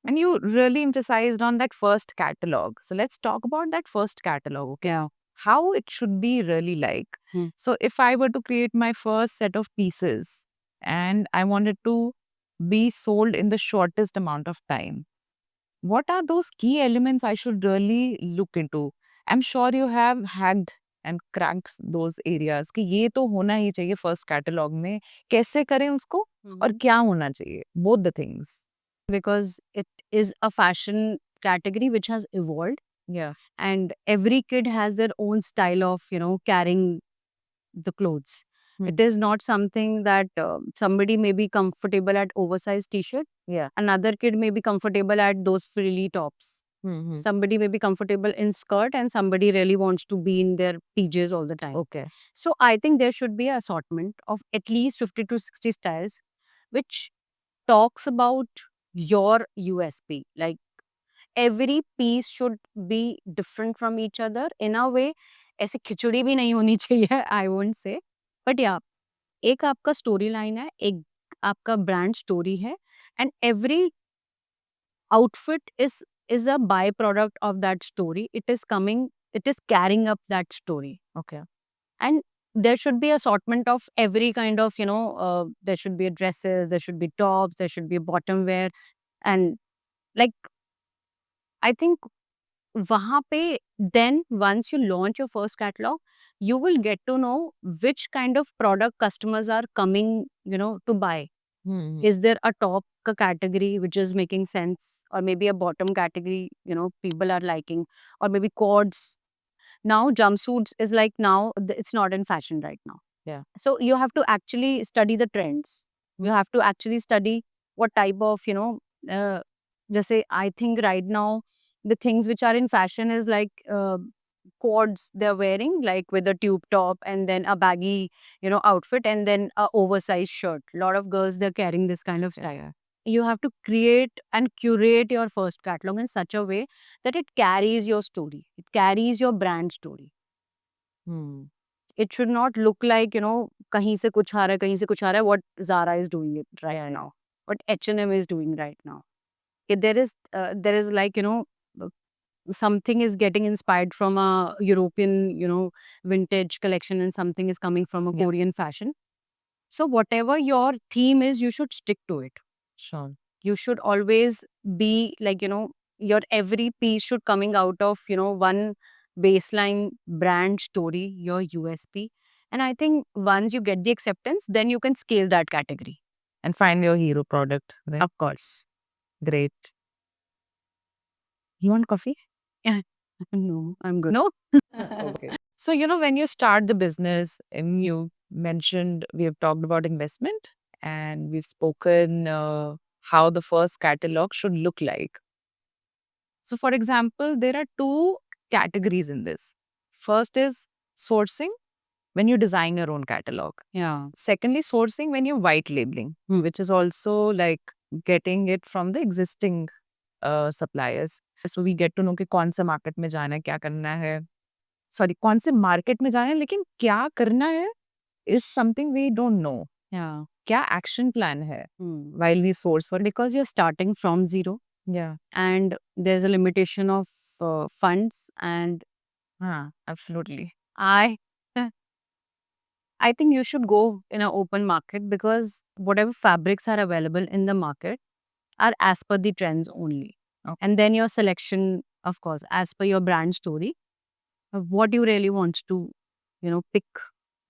and you really emphasized on that first catalog. So, let's talk about that first catalog. Okay. Yeah. How it should be really like. So, if I were to create my first set of pieces and I wanted to be sold in the shortest amount of time, what are those key elements I should really look into? I'm sure you have hacked and cracked those areas कि ये तो होना ही चाहिए first catalogue में. कैसे करें उसको और क्या होना चाहिए, both the things. Because it is a fashion category which has evolved, Yeah. and every kid has their own style of carrying the clothes. It is not something that somebody may be comfortable at oversized t-shirt, Yeah. another kid may be comfortable at those frilly tops, somebody may be comfortable in skirt, and somebody really wants to be in their PJs all the time. Okay. So I think there should be an assortment of at least 50 to 60 styles which talks about your USP. Like every piece should be different from each other in a way. ऐसे खिचड़ी भी नहीं होनी चाहिए, I won't say. But yeah, एक आपका story line है, एक आपका ब्रांड स्टोरी है, and every outfit is a byproduct of that story. It is carrying up that story. Okay. And there should be assortment of every kind of there should be dresses, there should be tops, there should be bottom wear, and like I think वहाँ पे then once you launch your first catalog, you will get to know which kind of product customers are coming to buy. Is there a top category which is making sense, or maybe a bottom category people are liking, or maybe cords. Now jumpsuits is like, now it's not in fashion right now. Yeah. So you have to actually study the trends. You have to actually study what type of just say, I think right now the things which are in fashion is like cords they're wearing, like with a tube top and then a baggy outfit and then a oversized shirt. A lot of girls, they're carrying this kind of style. You have to create and curate your first catalog in such a way that it carries your story, it carries your brand story. It should not look like kahin se kuch aa raha hai, kahin se kuch aa raha hai, what Zara is doing it right now, what H&M is doing right now. There is like something is getting inspired from a European vintage collection, and something is coming from a Korean fashion. So whatever your theme is, you should stick to it. Sure. You should always be like your every piece should coming out of one baseline brand story, your USP. And I think once you get the acceptance, then you can scale that category. And find your hero product. Right? Of course. Great. You want coffee? No, I'm good. No? Okay. So, when you start the business, and you mentioned, we have talked about investment, and we've spoken how the first catalog should look like. So, for example, there are two categories in this. First is sourcing when you design your own catalog. Yeah. Secondly, sourcing when you're white labeling, which is also like getting it from the existing suppliers. So we get to know कि कौन से market में जाना है, क्या करना है. Sorry, कौन से market में जाना है, लेकिन क्या करना है is something we don't know. Yeah. क्या action plan है while we source for it. Because you're starting from zero. Yeah. And there's a limitation of funds, and absolutely. I think you should go in an open market, because whatever fabrics are available in the market are as per the trends only. Okay. And then your selection, of course, as per your brand story, of what you really want to, pick.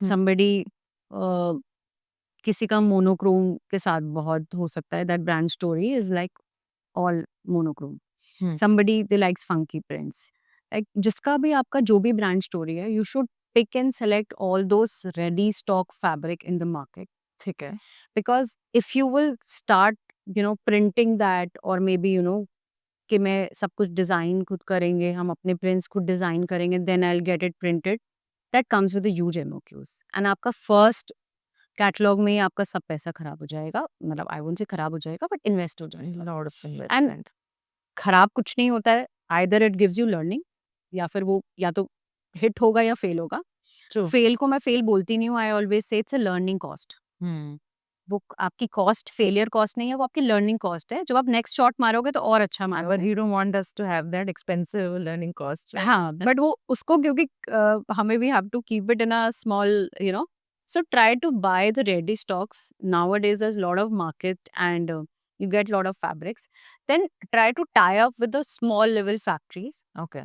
Somebody, किसी का monochrome के साथ बहुत हो सकता है, that brand story is like all monochrome. Somebody, they likes funky prints. Like जिसका भी आपका जो भी brand story है, you should pick and select all those ready stock fabric in the market. ठीक है. Because if you will start printing that, or maybe कि मैं सब कुछ डिज़ाइन खुद करेंगे, हम अपने प्रिंट्स खुद डिज़ाइन करेंगे, then I'll get it printed. That comes with a huge MOQs. And आपका first कैटलॉग में ही आपका सब पैसा खराब हो जाएगा. मतलब आई वोंट से खराब हो जाएगा, बट इन्वेस्ट हो जाएगा. Lot of and investment. खराब कुछ नहीं होता है. Either it gives you learning, या फिर वो या तो हिट होगा या फेल होगा. True. फेल को मैं फेल बोलती नहीं हूँ. I always say it's a learning cost. वो आपकी कॉस्ट फेलियर कॉस्ट नहीं है, वो आपकी लर्निंग कॉस्ट है. जब आप नेक्स्ट शॉट मारोगे तो और अच्छा But मारोगे. you don't want us to have that expensive learning cost. Right? हाँ, बट वो उसको क्योंकि हमें भी have to keep it in a small so try to buy the ready stocks. Nowadays there's a lot of market, and you get a lot of fabrics. Then try to tie up with the small level factories Okay.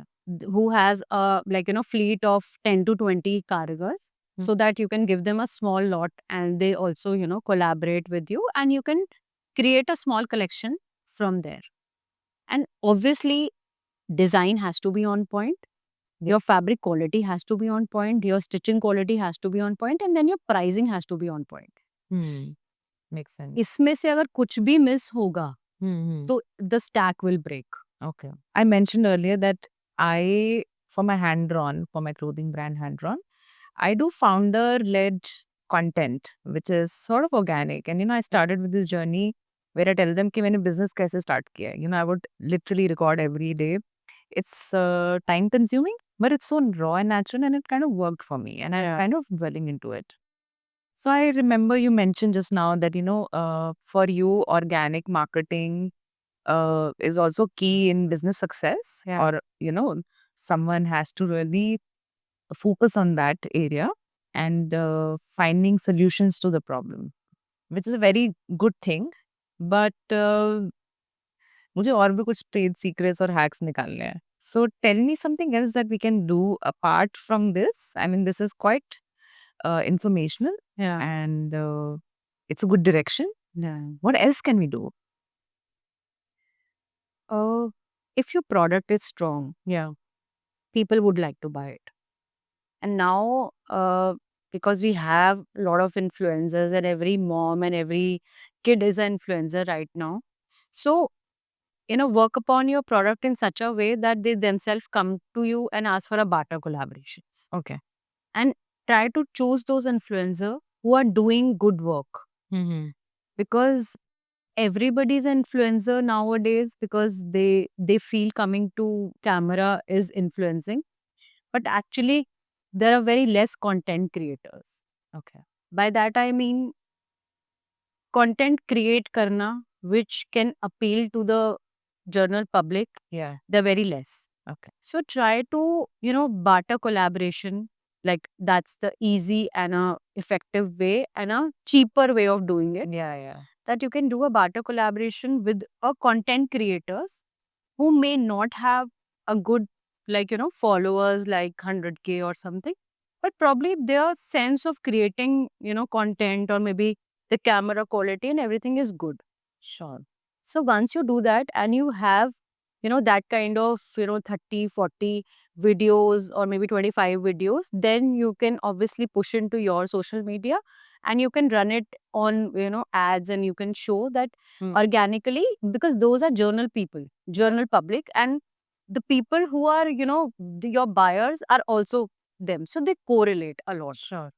who has a fleet of 10 to 20 cargos. so that you can give them a small lot and they also, collaborate with you and you can create a small collection from there. And obviously, design has to be on point. Your fabric quality has to be on point. Your stitching quality has to be on point. And then your pricing has to be on point. Makes sense. इसमें से अगर कुछ भी miss होगा तो the stack will break. Okay. I mentioned earlier that for my clothing brand Hand Drawn, I do founder-led content, which is sort of organic. And, I started with this journey where I tell them कि मैंने business कैसे start किया है. I would literally record every day. It's time consuming, but it's so raw and natural and it kind of worked for me. And I'm kind of dwelling into it. So I remember you mentioned just now that, for you, organic marketing is also key in business success. Yeah. Or, someone has to really focus on that area and finding solutions to the problem, which is a very good thing. But मुझे और भी कुछ trade secrets और hacks निकालने हैं. So tell me something else that we can do apart from this. I mean, this is quite informational Yeah. and it's a good direction. Yeah. What else can we do? If your product is strong, Yeah. people would like to buy it. And now, because we have a lot of influencers and every mom and every kid is an influencer right now. So, work upon your product in such a way that they themselves come to you and ask for a barter collaborations. Okay. And try to choose those influencers who are doing good work. Because everybody's an influencer nowadays because they feel coming to camera is influencing. But actually, there are very less content creators. Okay. By that I mean content create karna which can appeal to the general public, Yeah. they're very less. Okay. So try to, barter collaboration. Like that's the easy and a effective way and a cheaper way of doing it. Yeah. That you can do a barter collaboration with a content creators who may not have a good followers like 100K or something, but probably their sense of creating content or maybe the camera quality and everything is good. Sure. So once you do that and you have that kind of 30 40 videos or maybe 25 videos, then you can obviously push into your social media and you can run it on ads and you can show that organically, because those are journal public, and the people who are your buyers are also them, so they correlate a lot. Sure.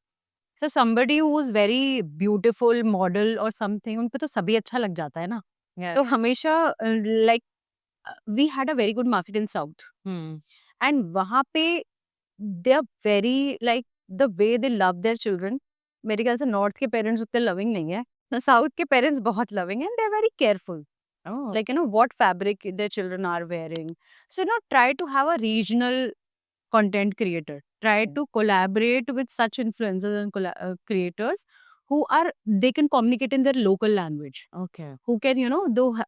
So somebody who is very beautiful model or something, उन पे तो सभी अच्छा लग जाता है ना. Yeah. तो हमेशा like we had a very good market in South. And वहाँ पे they are very like the way they love their children. मेरे ख्याल से नॉर्थ के पेरेंट्स उतने लविंग नहीं है. साउथ के पेरेंट्स बहुत loving and they are very careful. Oh. Like what fabric their children are wearing. So try to have a regional content creator. Try to collaborate with such influencers and creators who they can communicate in their local language. Okay. Who can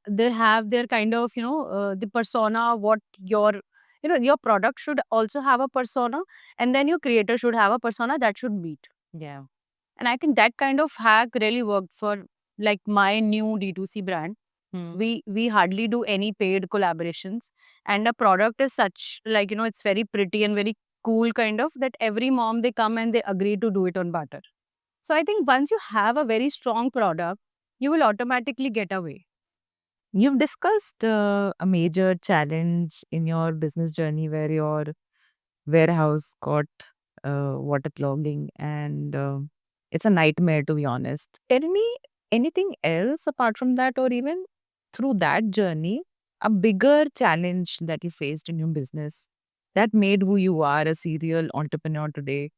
they have their kind of the persona, what your product should also have a persona, and then your creator should have a persona that should meet. Yeah. And I think that kind of hack really worked for like my new D2C brand. We hardly do any paid collaborations, and the product is such like it's very pretty and very cool kind of that every mom they come and they agree to do it on barter. So I think once you have a very strong product, you will automatically get away. You've discussed a major challenge in your business journey where your warehouse got waterlogging and it's a nightmare, to be honest. Tell me anything else apart from that, or even through that journey, a bigger challenge that you faced in your business that made who you are a serial entrepreneur today,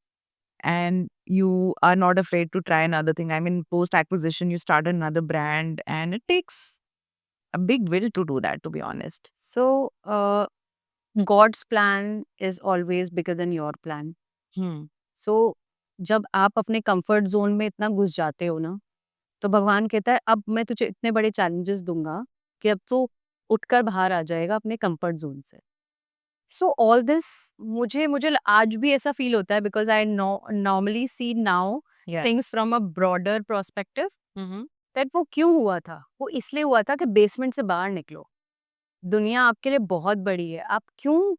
and you are not afraid to try another thing. I mean, post acquisition, you start another brand, and it takes a big will to do that, to be honest. So God's plan is always bigger than your plan. So जब आप अपने comfort zone में इतना घुस जाते हो ना, तो भगवान कहता है अब मैं तुझे इतने बड़े चैलेंजेस दूंगा कि अब तो उठकर बाहर आ जाएगा अपने कंफर्ट जोन से. So all this मुझे आज भी ऐसा फील होता है because I normally see now Yeah. things from a broader perspective Mm-hmm. that वो क्यों हुआ था? वो इसलिए हुआ था कि बेसमेंट से बाहर निकलो। दुनिया आपके लिए बहुत बड़ी है। आप क्यों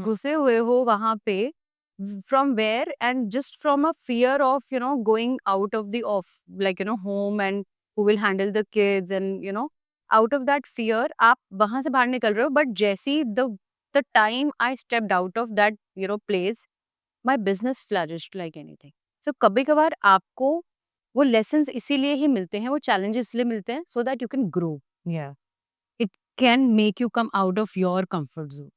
घुसे हुए हो वहाँ पे from where and just from a fear of going out of the home and who will handle the kids and out of that fear आप वहाँ से बाहर निकल रहे हो but जैसी the time I stepped out of that place my business flourished like anything. So कभी कभार आपको वो lessons इसीलिए ही मिलते हैं वो challenges इसलिए मिलते हैं so that you can grow. Yeah. It can make you come out of your comfort zone.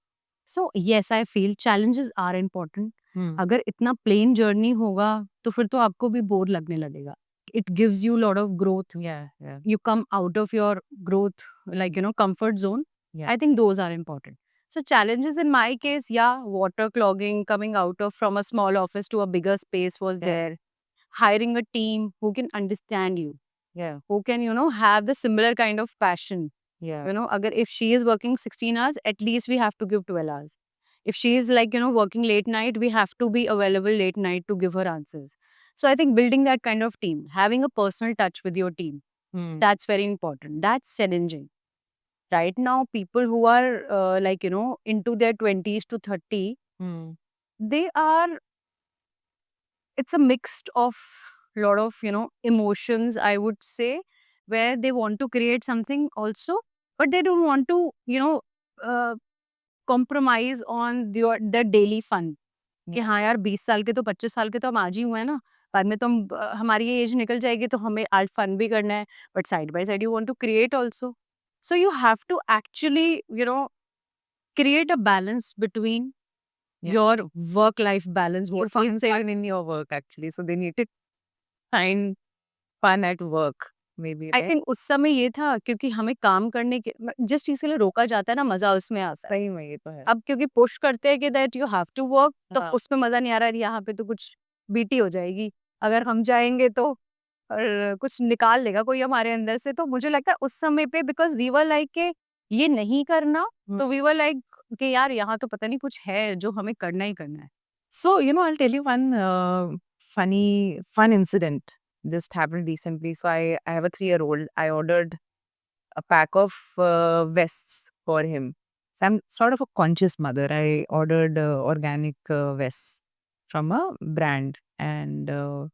So yes, I feel challenges are important. अगर इतना प्लेन जर्नी होगा तो फिर तो आपको भी बोर लगने लगेगा. It gives you a lot of growth. Yeah. Yeah. You come out of your growth, comfort zone. Yeah. I think those are important. So challenges in my case, yeah, water clogging, coming out of from a small office to a bigger space was Yeah. there. Hiring a team who can understand you, Yeah. who can, have the similar kind of passion. Yeah. Agar if she is working 16 hours, at least we have to give 12 hours. If she is working late night, we have to be available late night to give her answers. So I think building that kind of team, having a personal touch with your team, that's very important. That's challenging. Right now, people who are into their 20s to 30, they are, it's a mixed of lot of, emotions, I would say, where they want to create something also, but they don't want to, uh, compromise on their daily fun. कि हाँ यार 20 साल के तो 25 साल के तो हम आज ही हुए हैं ना, बाद में तो हमारी ये एज निकल जाएगी तो हमें आज फन भी करना है, but side by side you want to create also. So you have to actually create a balance between Yeah. your work life balance. More fun in your work actually. So they need to find fun at work maybe. I Right? Think उस समय ये था क्योंकि हमें काम करने के जिस चीज के लिए रोका जाता है ना मजा उसमें आता है. सही में ये तो है. अब क्योंकि पुश करते हैं कि that you have to work तो हाँ. उसमें मजा नहीं आ रहा है. यहाँ पे तो कुछ बीटी हो जाएगी अगर हम जाएंगे तो, और कुछ निकाल लेगा कोई हमारे अंदर से. तो मुझे लगता है उस समय पे बिकॉज वी वर लाइक के ये नहीं करना, तो वी वर लाइक कि यार यहाँ तो पता नहीं कुछ है जो हमें करना ही करना है. So, I'll tell you one fun incident. Just happened recently. So I have a 3-year-old. I ordered a pack of vests for him. So I'm sort of a conscious mother. I ordered organic vests from a brand and I'll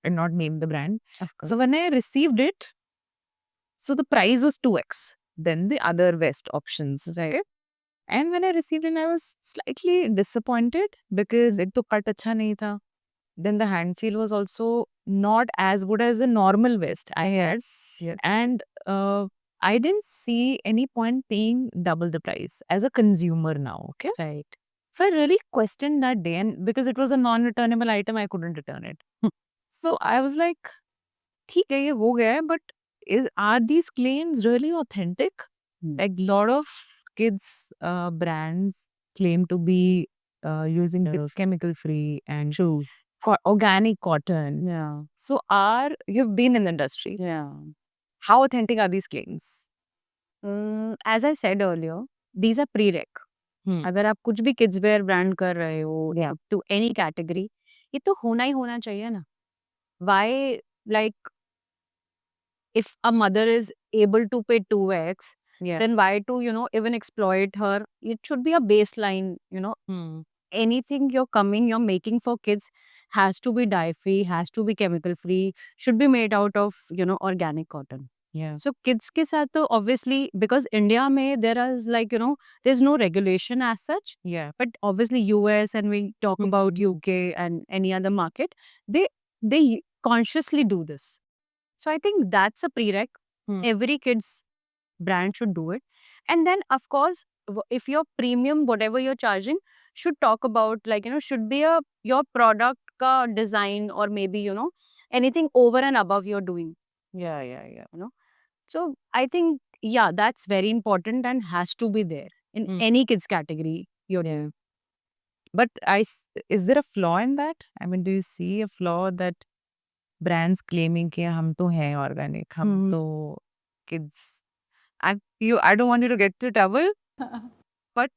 not name the brand. So when I received it, so the price was 2x than the other vest options. Right. Okay? And when I received it, I was slightly disappointed because it to cut acha nahi tha. Then the hand feel was also not as good as the normal vest I had. Yes. And I didn't see any point paying double the price as a consumer now. Okay. Right. So I really questioned that day, and because it was a non-returnable item, I couldn't return it. So I was like, ठीक है ये हो गया है, but are these claims really authentic? Like lot of kids brands claim to be using chemical free and organic cotton. Yeah. So you've been in the industry. Yeah. How authentic are these claims? As I said earlier, these are prereq. अगर आप कुछ भी kids where brand कर रहे हो Yeah. To any category, ये तो होना ही होना चाहिए ना. Why, like, if a mother is able to pay 2x, Yeah. then why to, even exploit her? It should be a baseline, anything you're making for kids has to be dye free, has to be chemical free, should be made out of, organic cotton. Yeah. So kids ke saath to obviously, because India mein there is there's no regulation as such, Yeah. but obviously US and we talk about UK and any other market, they consciously do this. So I think that's a prereq. Every kid's brand should do it. And then of course, if your premium, whatever you're charging, should talk about should be your product ka design or maybe, anything over and above you're doing. Yeah. Yeah. So I think, yeah, that's very important and has to be there in any kids category you're doing. But is there a flaw in that? I mean, do you see a flaw that brands claiming कि हम तो हैं organic, हम तो kids. I don't want you to get into trouble, but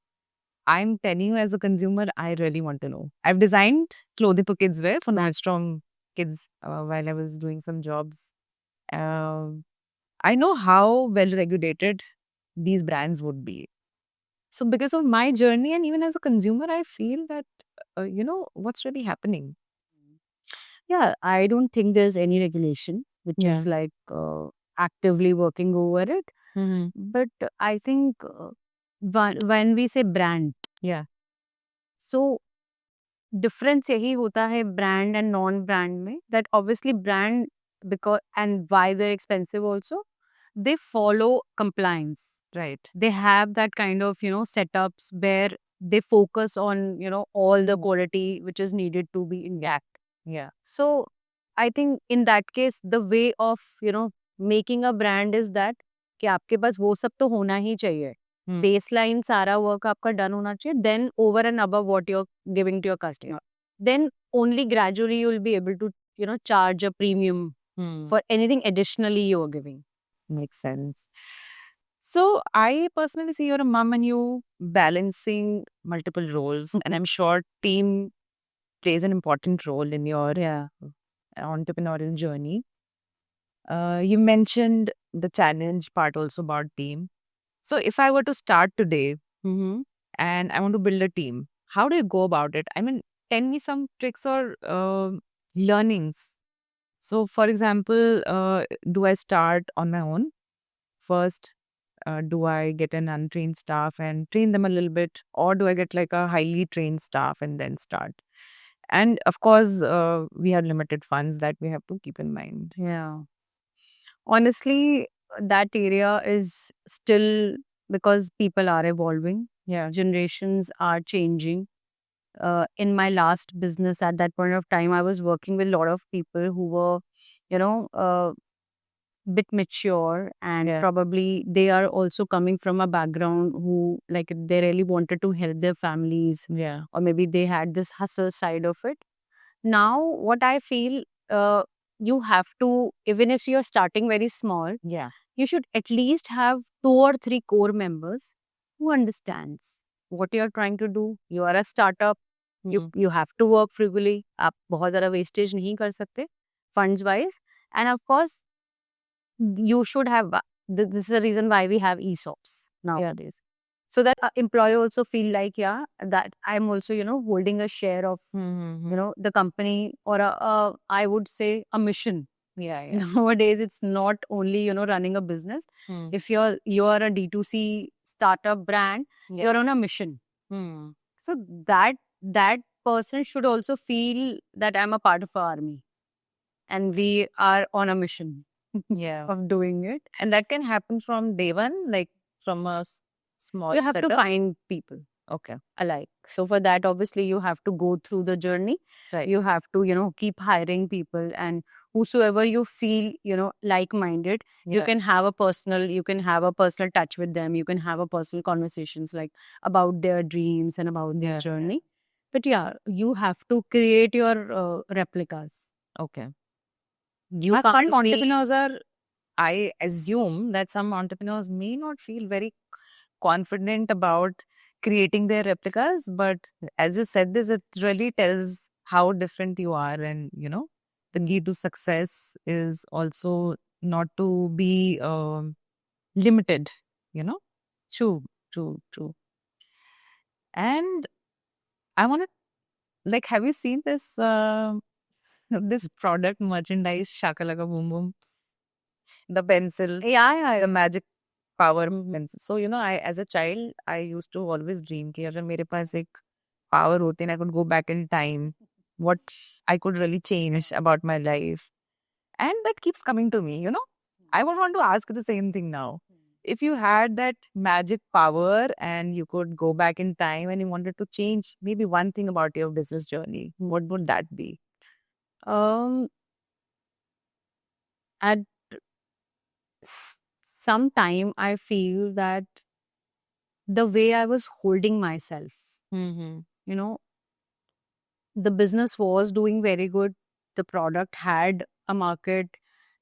I'm telling you as a consumer, I really want to know. I've designed clothing for kids wear for Nordstrom kids while I was doing some jobs. Um, I know how well regulated these brands would be. So because of my journey and even as a consumer, I feel that, what's really happening. Yeah, I don't think there's any regulation which Yeah. is like actively working over it. Mm-hmm. But I think when we say brand, Yeah. so difference यही होता है brand and non-brand में, that obviously brand, because and why they're expensive also, they follow compliance. Right. They have that kind of setups where they focus on all the Mm. quality which is needed to be intact. Yeah. So I think in that case the way of making a brand is that कि आपके पास वो सब तो होना ही चाहिए. Hmm. Baseline सारा work आपका done होना चाहिए. Then over and above what you're giving to your customer, then only gradually you will be able to charge a premium Hmm. for anything additionally you're giving. Makes sense. So I personally see you're a mom and you balancing multiple roles, and I'm sure team plays an important role in your Yeah. entrepreneurial journey. You mentioned the challenge part also about team. So if I were to start today Mm-hmm. and I want to build a team, how do you go about it? I mean, tell me some tricks or learnings. So, for example, do I start on my own first? Do I get an untrained staff and train them a little bit, or do I get like a highly trained staff and then start? And of course, we have limited funds that we have to keep in mind. Yeah. Honestly, that area is still, because people are evolving, Yeah. generations are changing. In my last business at that point of time, I was working with a lot of people who were, bit mature, and Yeah. probably they are also coming from a background who like they really wanted to help their families, Yeah. or maybe they had this hustle side of it. Now what I feel, you have to, even if you're starting very small, Yeah. you should at least have 2 or 3 core members who understands what you're trying to do. You are a startup, Mhm. you have to work frugally. आप बहुत ज़्यादा wastage नहीं कर सकते funds wise. And of course you should have this is the reason why we have ESOPs nowadays, so that employee also feel like, yeah, that I'm also holding a share of Mhm. the company, or I would say a mission. Yeah. Yeah. Nowadays it's not only running a business. Hmm. If you're a D2C startup brand, Yeah. you're on a mission. Hmm. So that person should also feel that I'm a part of our army and we are on a mission Yeah. of doing it. And that can happen from day one, like from a small You have to setup. find people Okay. alike. So for that, obviously, you have to go through the journey. Right. You have to keep hiring people, and whosoever you feel like-minded, you Yeah. can have a personal touch with them. You can have a personal conversations like about their dreams and about their Yeah. journey. But yeah, you have to create your replicas. Okay. You Some can't be. entrepreneurs are, I assume that some entrepreneurs may not feel very confident about creating their replicas, but as you said this, it really tells how different you are. And, the key to success is also not to be limited, you know? True, true, true. And I want to, like, have you seen this, this product merchandise, Shakalaka Boom Boom? The pencil, Yeah. the magic power pencil. So, I as a child, I used to always dream कि अगर मेरे पास एक power होती and I could go back in time, what I could really change about my life. And that keeps coming to me. I would want to ask the same thing now. If you had that magic power and you could go back in time and you wanted to change maybe one thing about your business journey, what would that be? Um, at some time, I feel that the way I was holding myself, Mm-hmm. you know, the business was doing very good. The product had a market,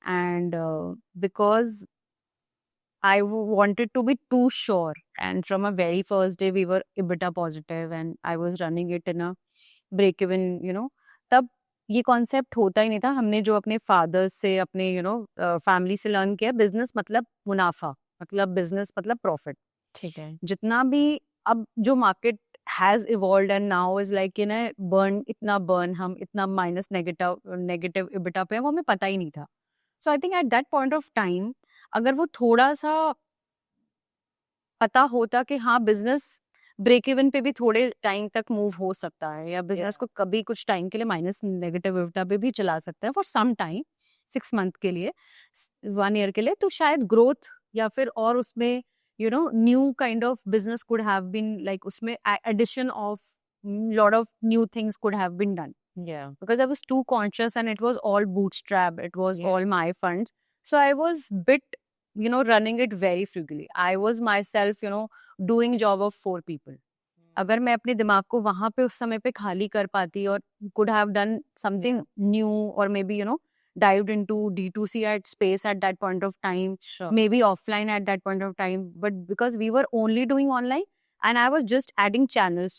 and because I wanted to be too sure. And from a very first day, we were EBITDA positive and I was running it in a break even, तब ये concept होता ही नहीं था. हमने जो अपने fathers से, अपने फैमिली से लर्न किया, बिजनेस मतलब मुनाफा, मतलब बिजनेस मतलब प्रॉफिट. ठीक है. जितना भी अब जो market has evolved and now is like burn हम इतना माइनस नेगेटिव EBITDA पे है, वो हमें पता ही नहीं था. So I think at that point of time अगर वो थोड़ा सा पता होता कि हाँ बिजनेस ब्रेक इवन पे भी थोड़े टाइम तक मूव हो सकता है, या बिजनेस को कभी कुछ टाइम के लिए माइनस नेगेटिव EBITDA पे भी चला सकता है फॉर सम टाइम, 6 मंथ के लिए, 1 ईयर के लिए, तो शायद ग्रोथ या फिर और उसमें new kind of business could have been like, उसमें addition of lot of new things could have been done. Yeah. Because I was too conscious and it was all bootstrap, it was all my funds. So I was bit, running it very frugally. I was myself, doing job of 4 people. अगर मैं अपने दिमाग को वहां पे उस समय पे खाली कर पाती और could have done something new, or maybe dived into D2C at space at that point of time, Sure. maybe offline at that point of time, but because we were only doing online and I was just adding channels,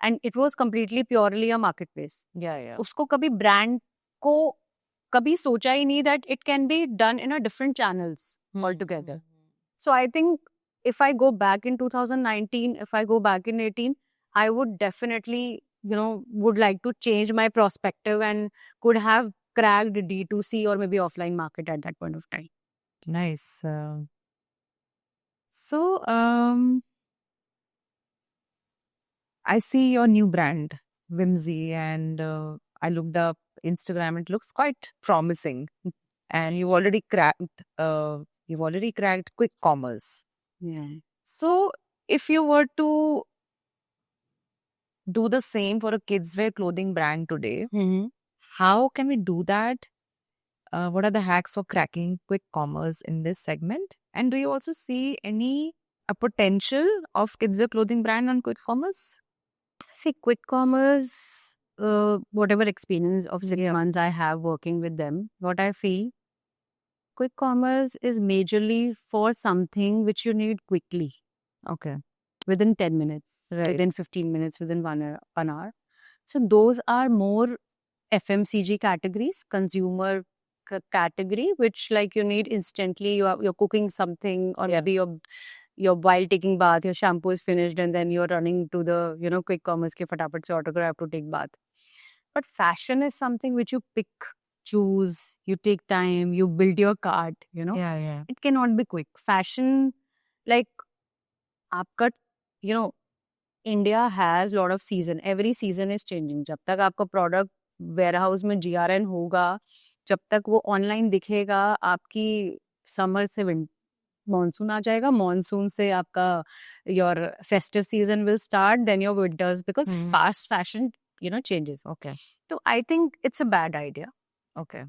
and it was completely purely a marketplace. Yeah, yeah. उसको कभी brand को कभी सोचा ही नहीं that it can be done in a different channels altogether. So I think if I go back in 2019, if I go back in 18, I would definitely, would like to change my perspective and could have cracked D2C or maybe offline market at that point of time. Nice. So, I see your new brand, Whimsy, and I looked up Instagram. It looks quite promising, and you've already cracked quick commerce. Yeah. So, if you were to do the same for a kids wear clothing brand today, how can we do that? What are the hacks for cracking quick commerce in this segment? And do you also see a potential of kids wear clothing brand on quick commerce? See, quick commerce, whatever experience of 6 months I have working with them, what I feel, quick commerce is majorly for something which you need quickly. Okay. Within 10 minutes, Right. within 15 minutes, within 1 hour. So those are more FMCG categories, consumer category, which like you need instantly. You're cooking something, or maybe you're while taking bath, your shampoo is finished, and then you're running to the quick commerce ke fatapat se autograph to take bath. But fashion is something which you pick, choose, you take time, you build your cart. Yeah, yeah. It cannot be quick. Fashion, like आपका India has lot of season. Every season is changing. जब तक आपका product ware house में GRN होगा, जब तक वो online दिखेगा, आपकी समर से मानसून आ जाएगा, मानसून से आपका your festive season will start, then your winters, because fast fashion changes. Okay. तो I think it's a bad idea Okay.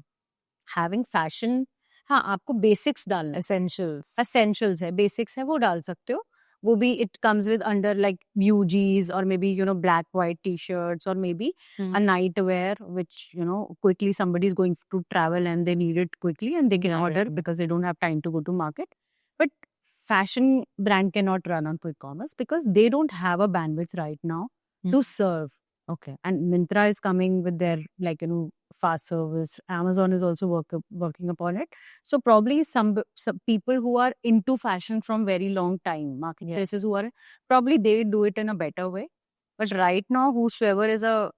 Having fashion. हाँ, आपको बेसिक्स डालना, एसेंशियल्स है, बेसिक्स है, वो डाल सकते हो. वो भी it comes with under like UGs और maybe black white T-shirts, और maybe a night wear which quickly somebody is going to travel and they need it quickly and they can order because they don't have time to go to market. But fashion brand cannot run on quick commerce because they don't have a bandwidth right now to serve. Okay. And Myntra is coming with their fast service. Amazon is also working upon it. So probably some people who are into fashion from very long time, marketplaces who are, probably they do it in a better way. But right now, whosoever is a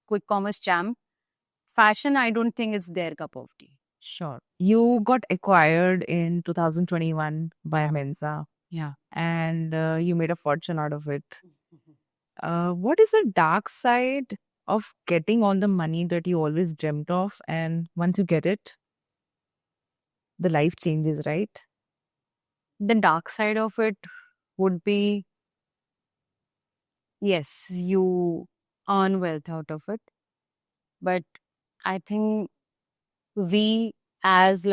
quick commerce champ, fashion, I don't think it's their cup of tea. Sure. You got acquired in 2021 by Mensa. Yeah. And you made a fortune out of it. What is the dark side of getting all the money that you always dreamt of, and once you get it, the life changes, right? The dark side of it would be, yes, you earn wealth out of it. But I think we as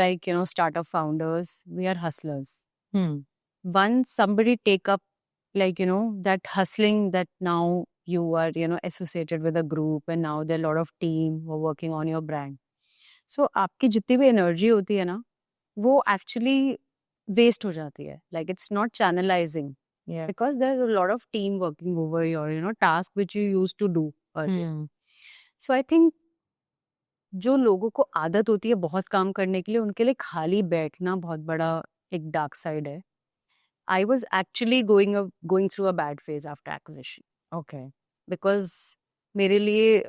startup founders, we are hustlers. Once somebody take up that hustling, that now you are associated with a group and now there are a lot of team who are working on your brand. So आपकी जितनी भी energy होती है ना, वो actually waste हो जाती है. Like it's not channelizing Yeah. because there's a lot of team working over your task which you used to do earlier. So I think जो लोगों को आदत होती है बहुत काम करने के लिए, उनके लिए खाली बैठना बहुत बड़ा एक डार्क साइड है. I was actually going through a bad phase after acquisition Okay. because मेरे लिए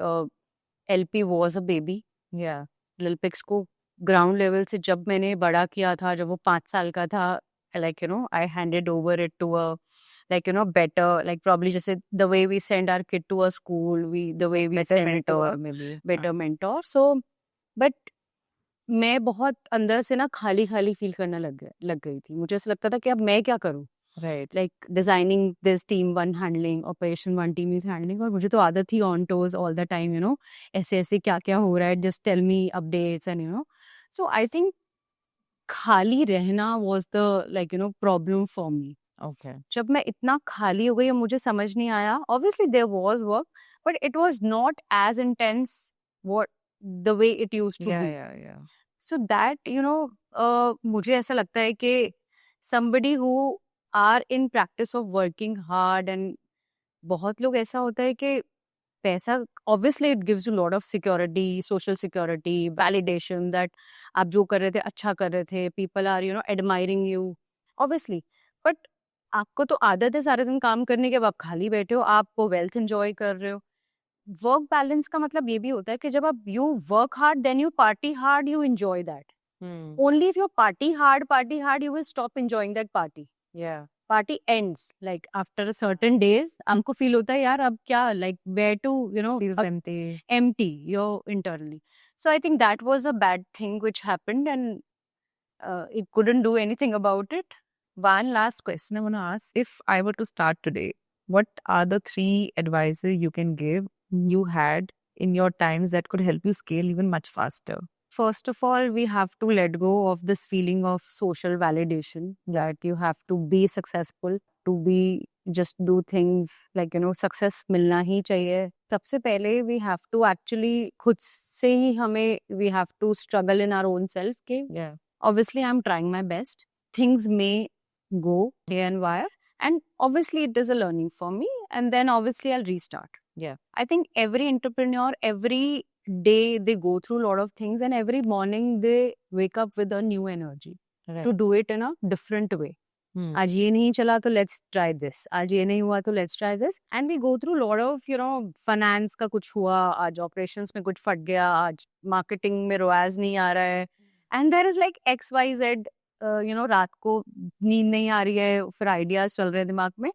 LP was a baby. Yeah. लिलपिक्स को ग्राउंड लेवल से जब मैंने बड़ा किया था, जब वो 5 साल का था, like I handed over it to a better, like probably जैसे the way we send our kid to a school, the way we Better send to mentor, a maybe. Better mentor. So but मैं बहुत अंदर से ना खाली खाली feel करने लग गई थी. मुझे ऐसा लगता था कि अब मैं क्या करूं, Right. like designing this team one handling, operation one team is handling, और मुझे तो आदत थी on toes all the time, ऐसे ऐसे क्या क्या हो रहा है, just tell me updates and so I think खाली रहना was the problem for me. Okay. जब मैं इतना खाली हो गई और मुझे समझ नहीं आया, obviously there was work but it was not as intense what the way it used to Yeah, be. yeah. So that मुझे ऐसा लगता है कि somebody who are in practice of working hard, and बहुत लोग ऐसा होता है कि पैसा obviously it gives you lot of security, social security, validation that आप जो कर रहे थे अच्छा कर रहे थे, people are admiring you obviously, but आपको तो आदत है सारे दिन काम करने के, अब आप खाली बैठे हो, आप वो वेल्थ एंजॉय कर रहे हो. वर्क बैलेंस का मतलब ये भी होता है कि जब आप you work hard then you party hard, you enjoy that. Only if you party hard, you will stop enjoying that party. Yeah. Party ends like after a certain days. आपको feel होता है यार अब क्या, like where to Feels empty. empty you're internally. So I think that was a bad thing which happened, and it couldn't do anything about it. One last question I want to ask, if I were to start today, what are the 3 advices you can give you had in your times that could help you scale even much faster? First of all, we have to let go of this feeling of social validation that you have to be successful, to be just do things like success मिलना ही चाहिए. सबसे पहले we have to actually खुद से ही हमें we have to struggle in our own self के Yeah. obviously I'm trying my best. Things may go day and wire, and obviously it is a learning for me, and then obviously I'll restart. Yeah. I think every entrepreneur, every day they go through a lot of things, and every morning they wake up with a new energy Right. to do it in a different way. आज ये नहीं चला तो let's try this, आज ये नहीं हुआ तो let's try this, and we go through a lot of finance का कुछ हुआ, आज operations में कुछ फट गया, आज marketing में ROAS नहीं आ रहा है, and there is like XYZ रात को नींद नहीं आ रही है, फिर ideas चल रहे हैं दिमाग में.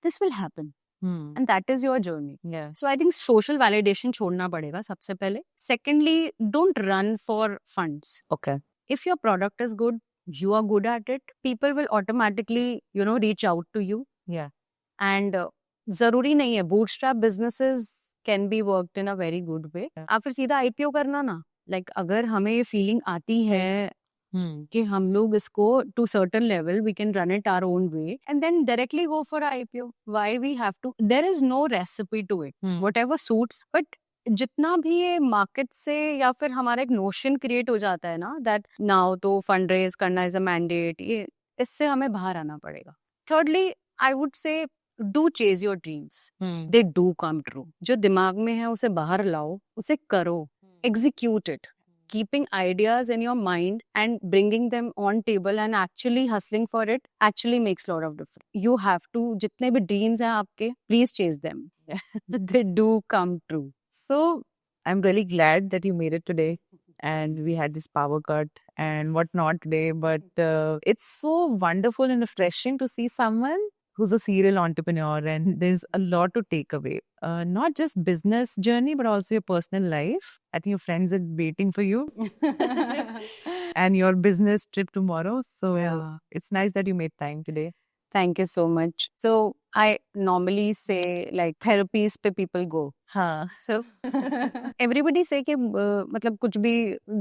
This will happen. And that is your journey. Yeah. So I think social validation छोड़ना पड़ेगा सबसे पहले. Secondly, don't run for funds. Okay. If your product is good, you are good at it, people will automatically reach out to you. Yeah. And जरूरी नहीं है, bootstrap businesses can be worked in a very good way. Yeah. आप फिर सीधा IPO करना ना. Like अगर हमें ये feeling आती है कि हम लोग इसको to certain level we can run it our own way, and then directly go for IPO. Why we have to? There is no recipe to it. Whatever suits. But जितना भी ये मार्केट से या फिर हमारा एक नोशन क्रिएट हो जाता है ना, दैट नाउ तो फंड रेज करना इज अ मैंडेट, ये इससे हमें बाहर आना पड़ेगा. Thirdly I would say do chase your dreams, they do come true. जो दिमाग में है उसे बाहर लाओ, उसे करो, execute it. Keeping ideas in your mind and bringing them on table and actually hustling for it actually makes a lot of difference. You have to, जितने भी dreams हैं आपके, please chase them. They do come true. So I'm really glad that you made it today, and we had this power cut and whatnot today. But it's so wonderful and refreshing to see someone who's a serial entrepreneur, and there's a lot to take away. Not just business journey, but also your personal life. I think your friends are waiting for you and your business trip tomorrow. So Yeah. it's nice that you made time today. Thank you so much. So I normally say like therapies पे people go. हाँ. So everybody say कि मतलब कुछ भी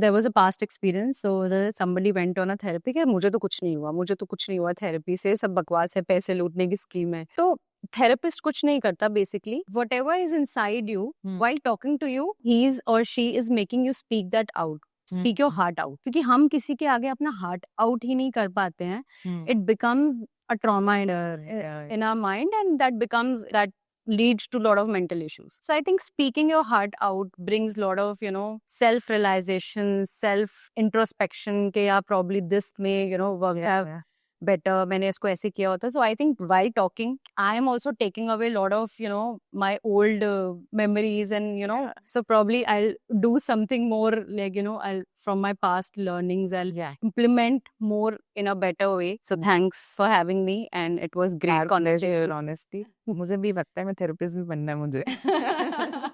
there was a past experience, so somebody went on a therapy कि मुझे तो कुछ नहीं हुआ थेरेपी से, सब बकवास है, पैसे लूटने की स्कीम है. तो therapist कुछ नहीं करता basically. Whatever is inside you while talking to you, he is or she is making you speak that out. Speak your heart out, क्योंकि हम किसी के आगे अपना हार्ट आउट ही नहीं कर पाते हैं. It becomes a trauma in our mind, and that leads to a lot of mental issues. So I think speaking your heart out brings a lot of, self realization, self introspection ke yeah, probably this may, work have better, मैंने इसको ऐसे किया होता. So I think while talking, I am also taking away a lot of, my old memories, and, so probably I'll do something more like, I'll from my past learnings, I'll implement more in a better way. So thanks for having me, and it was great conversation. Honestly, मुझे भी लगता है मैं therapist भी बनना है मुझे.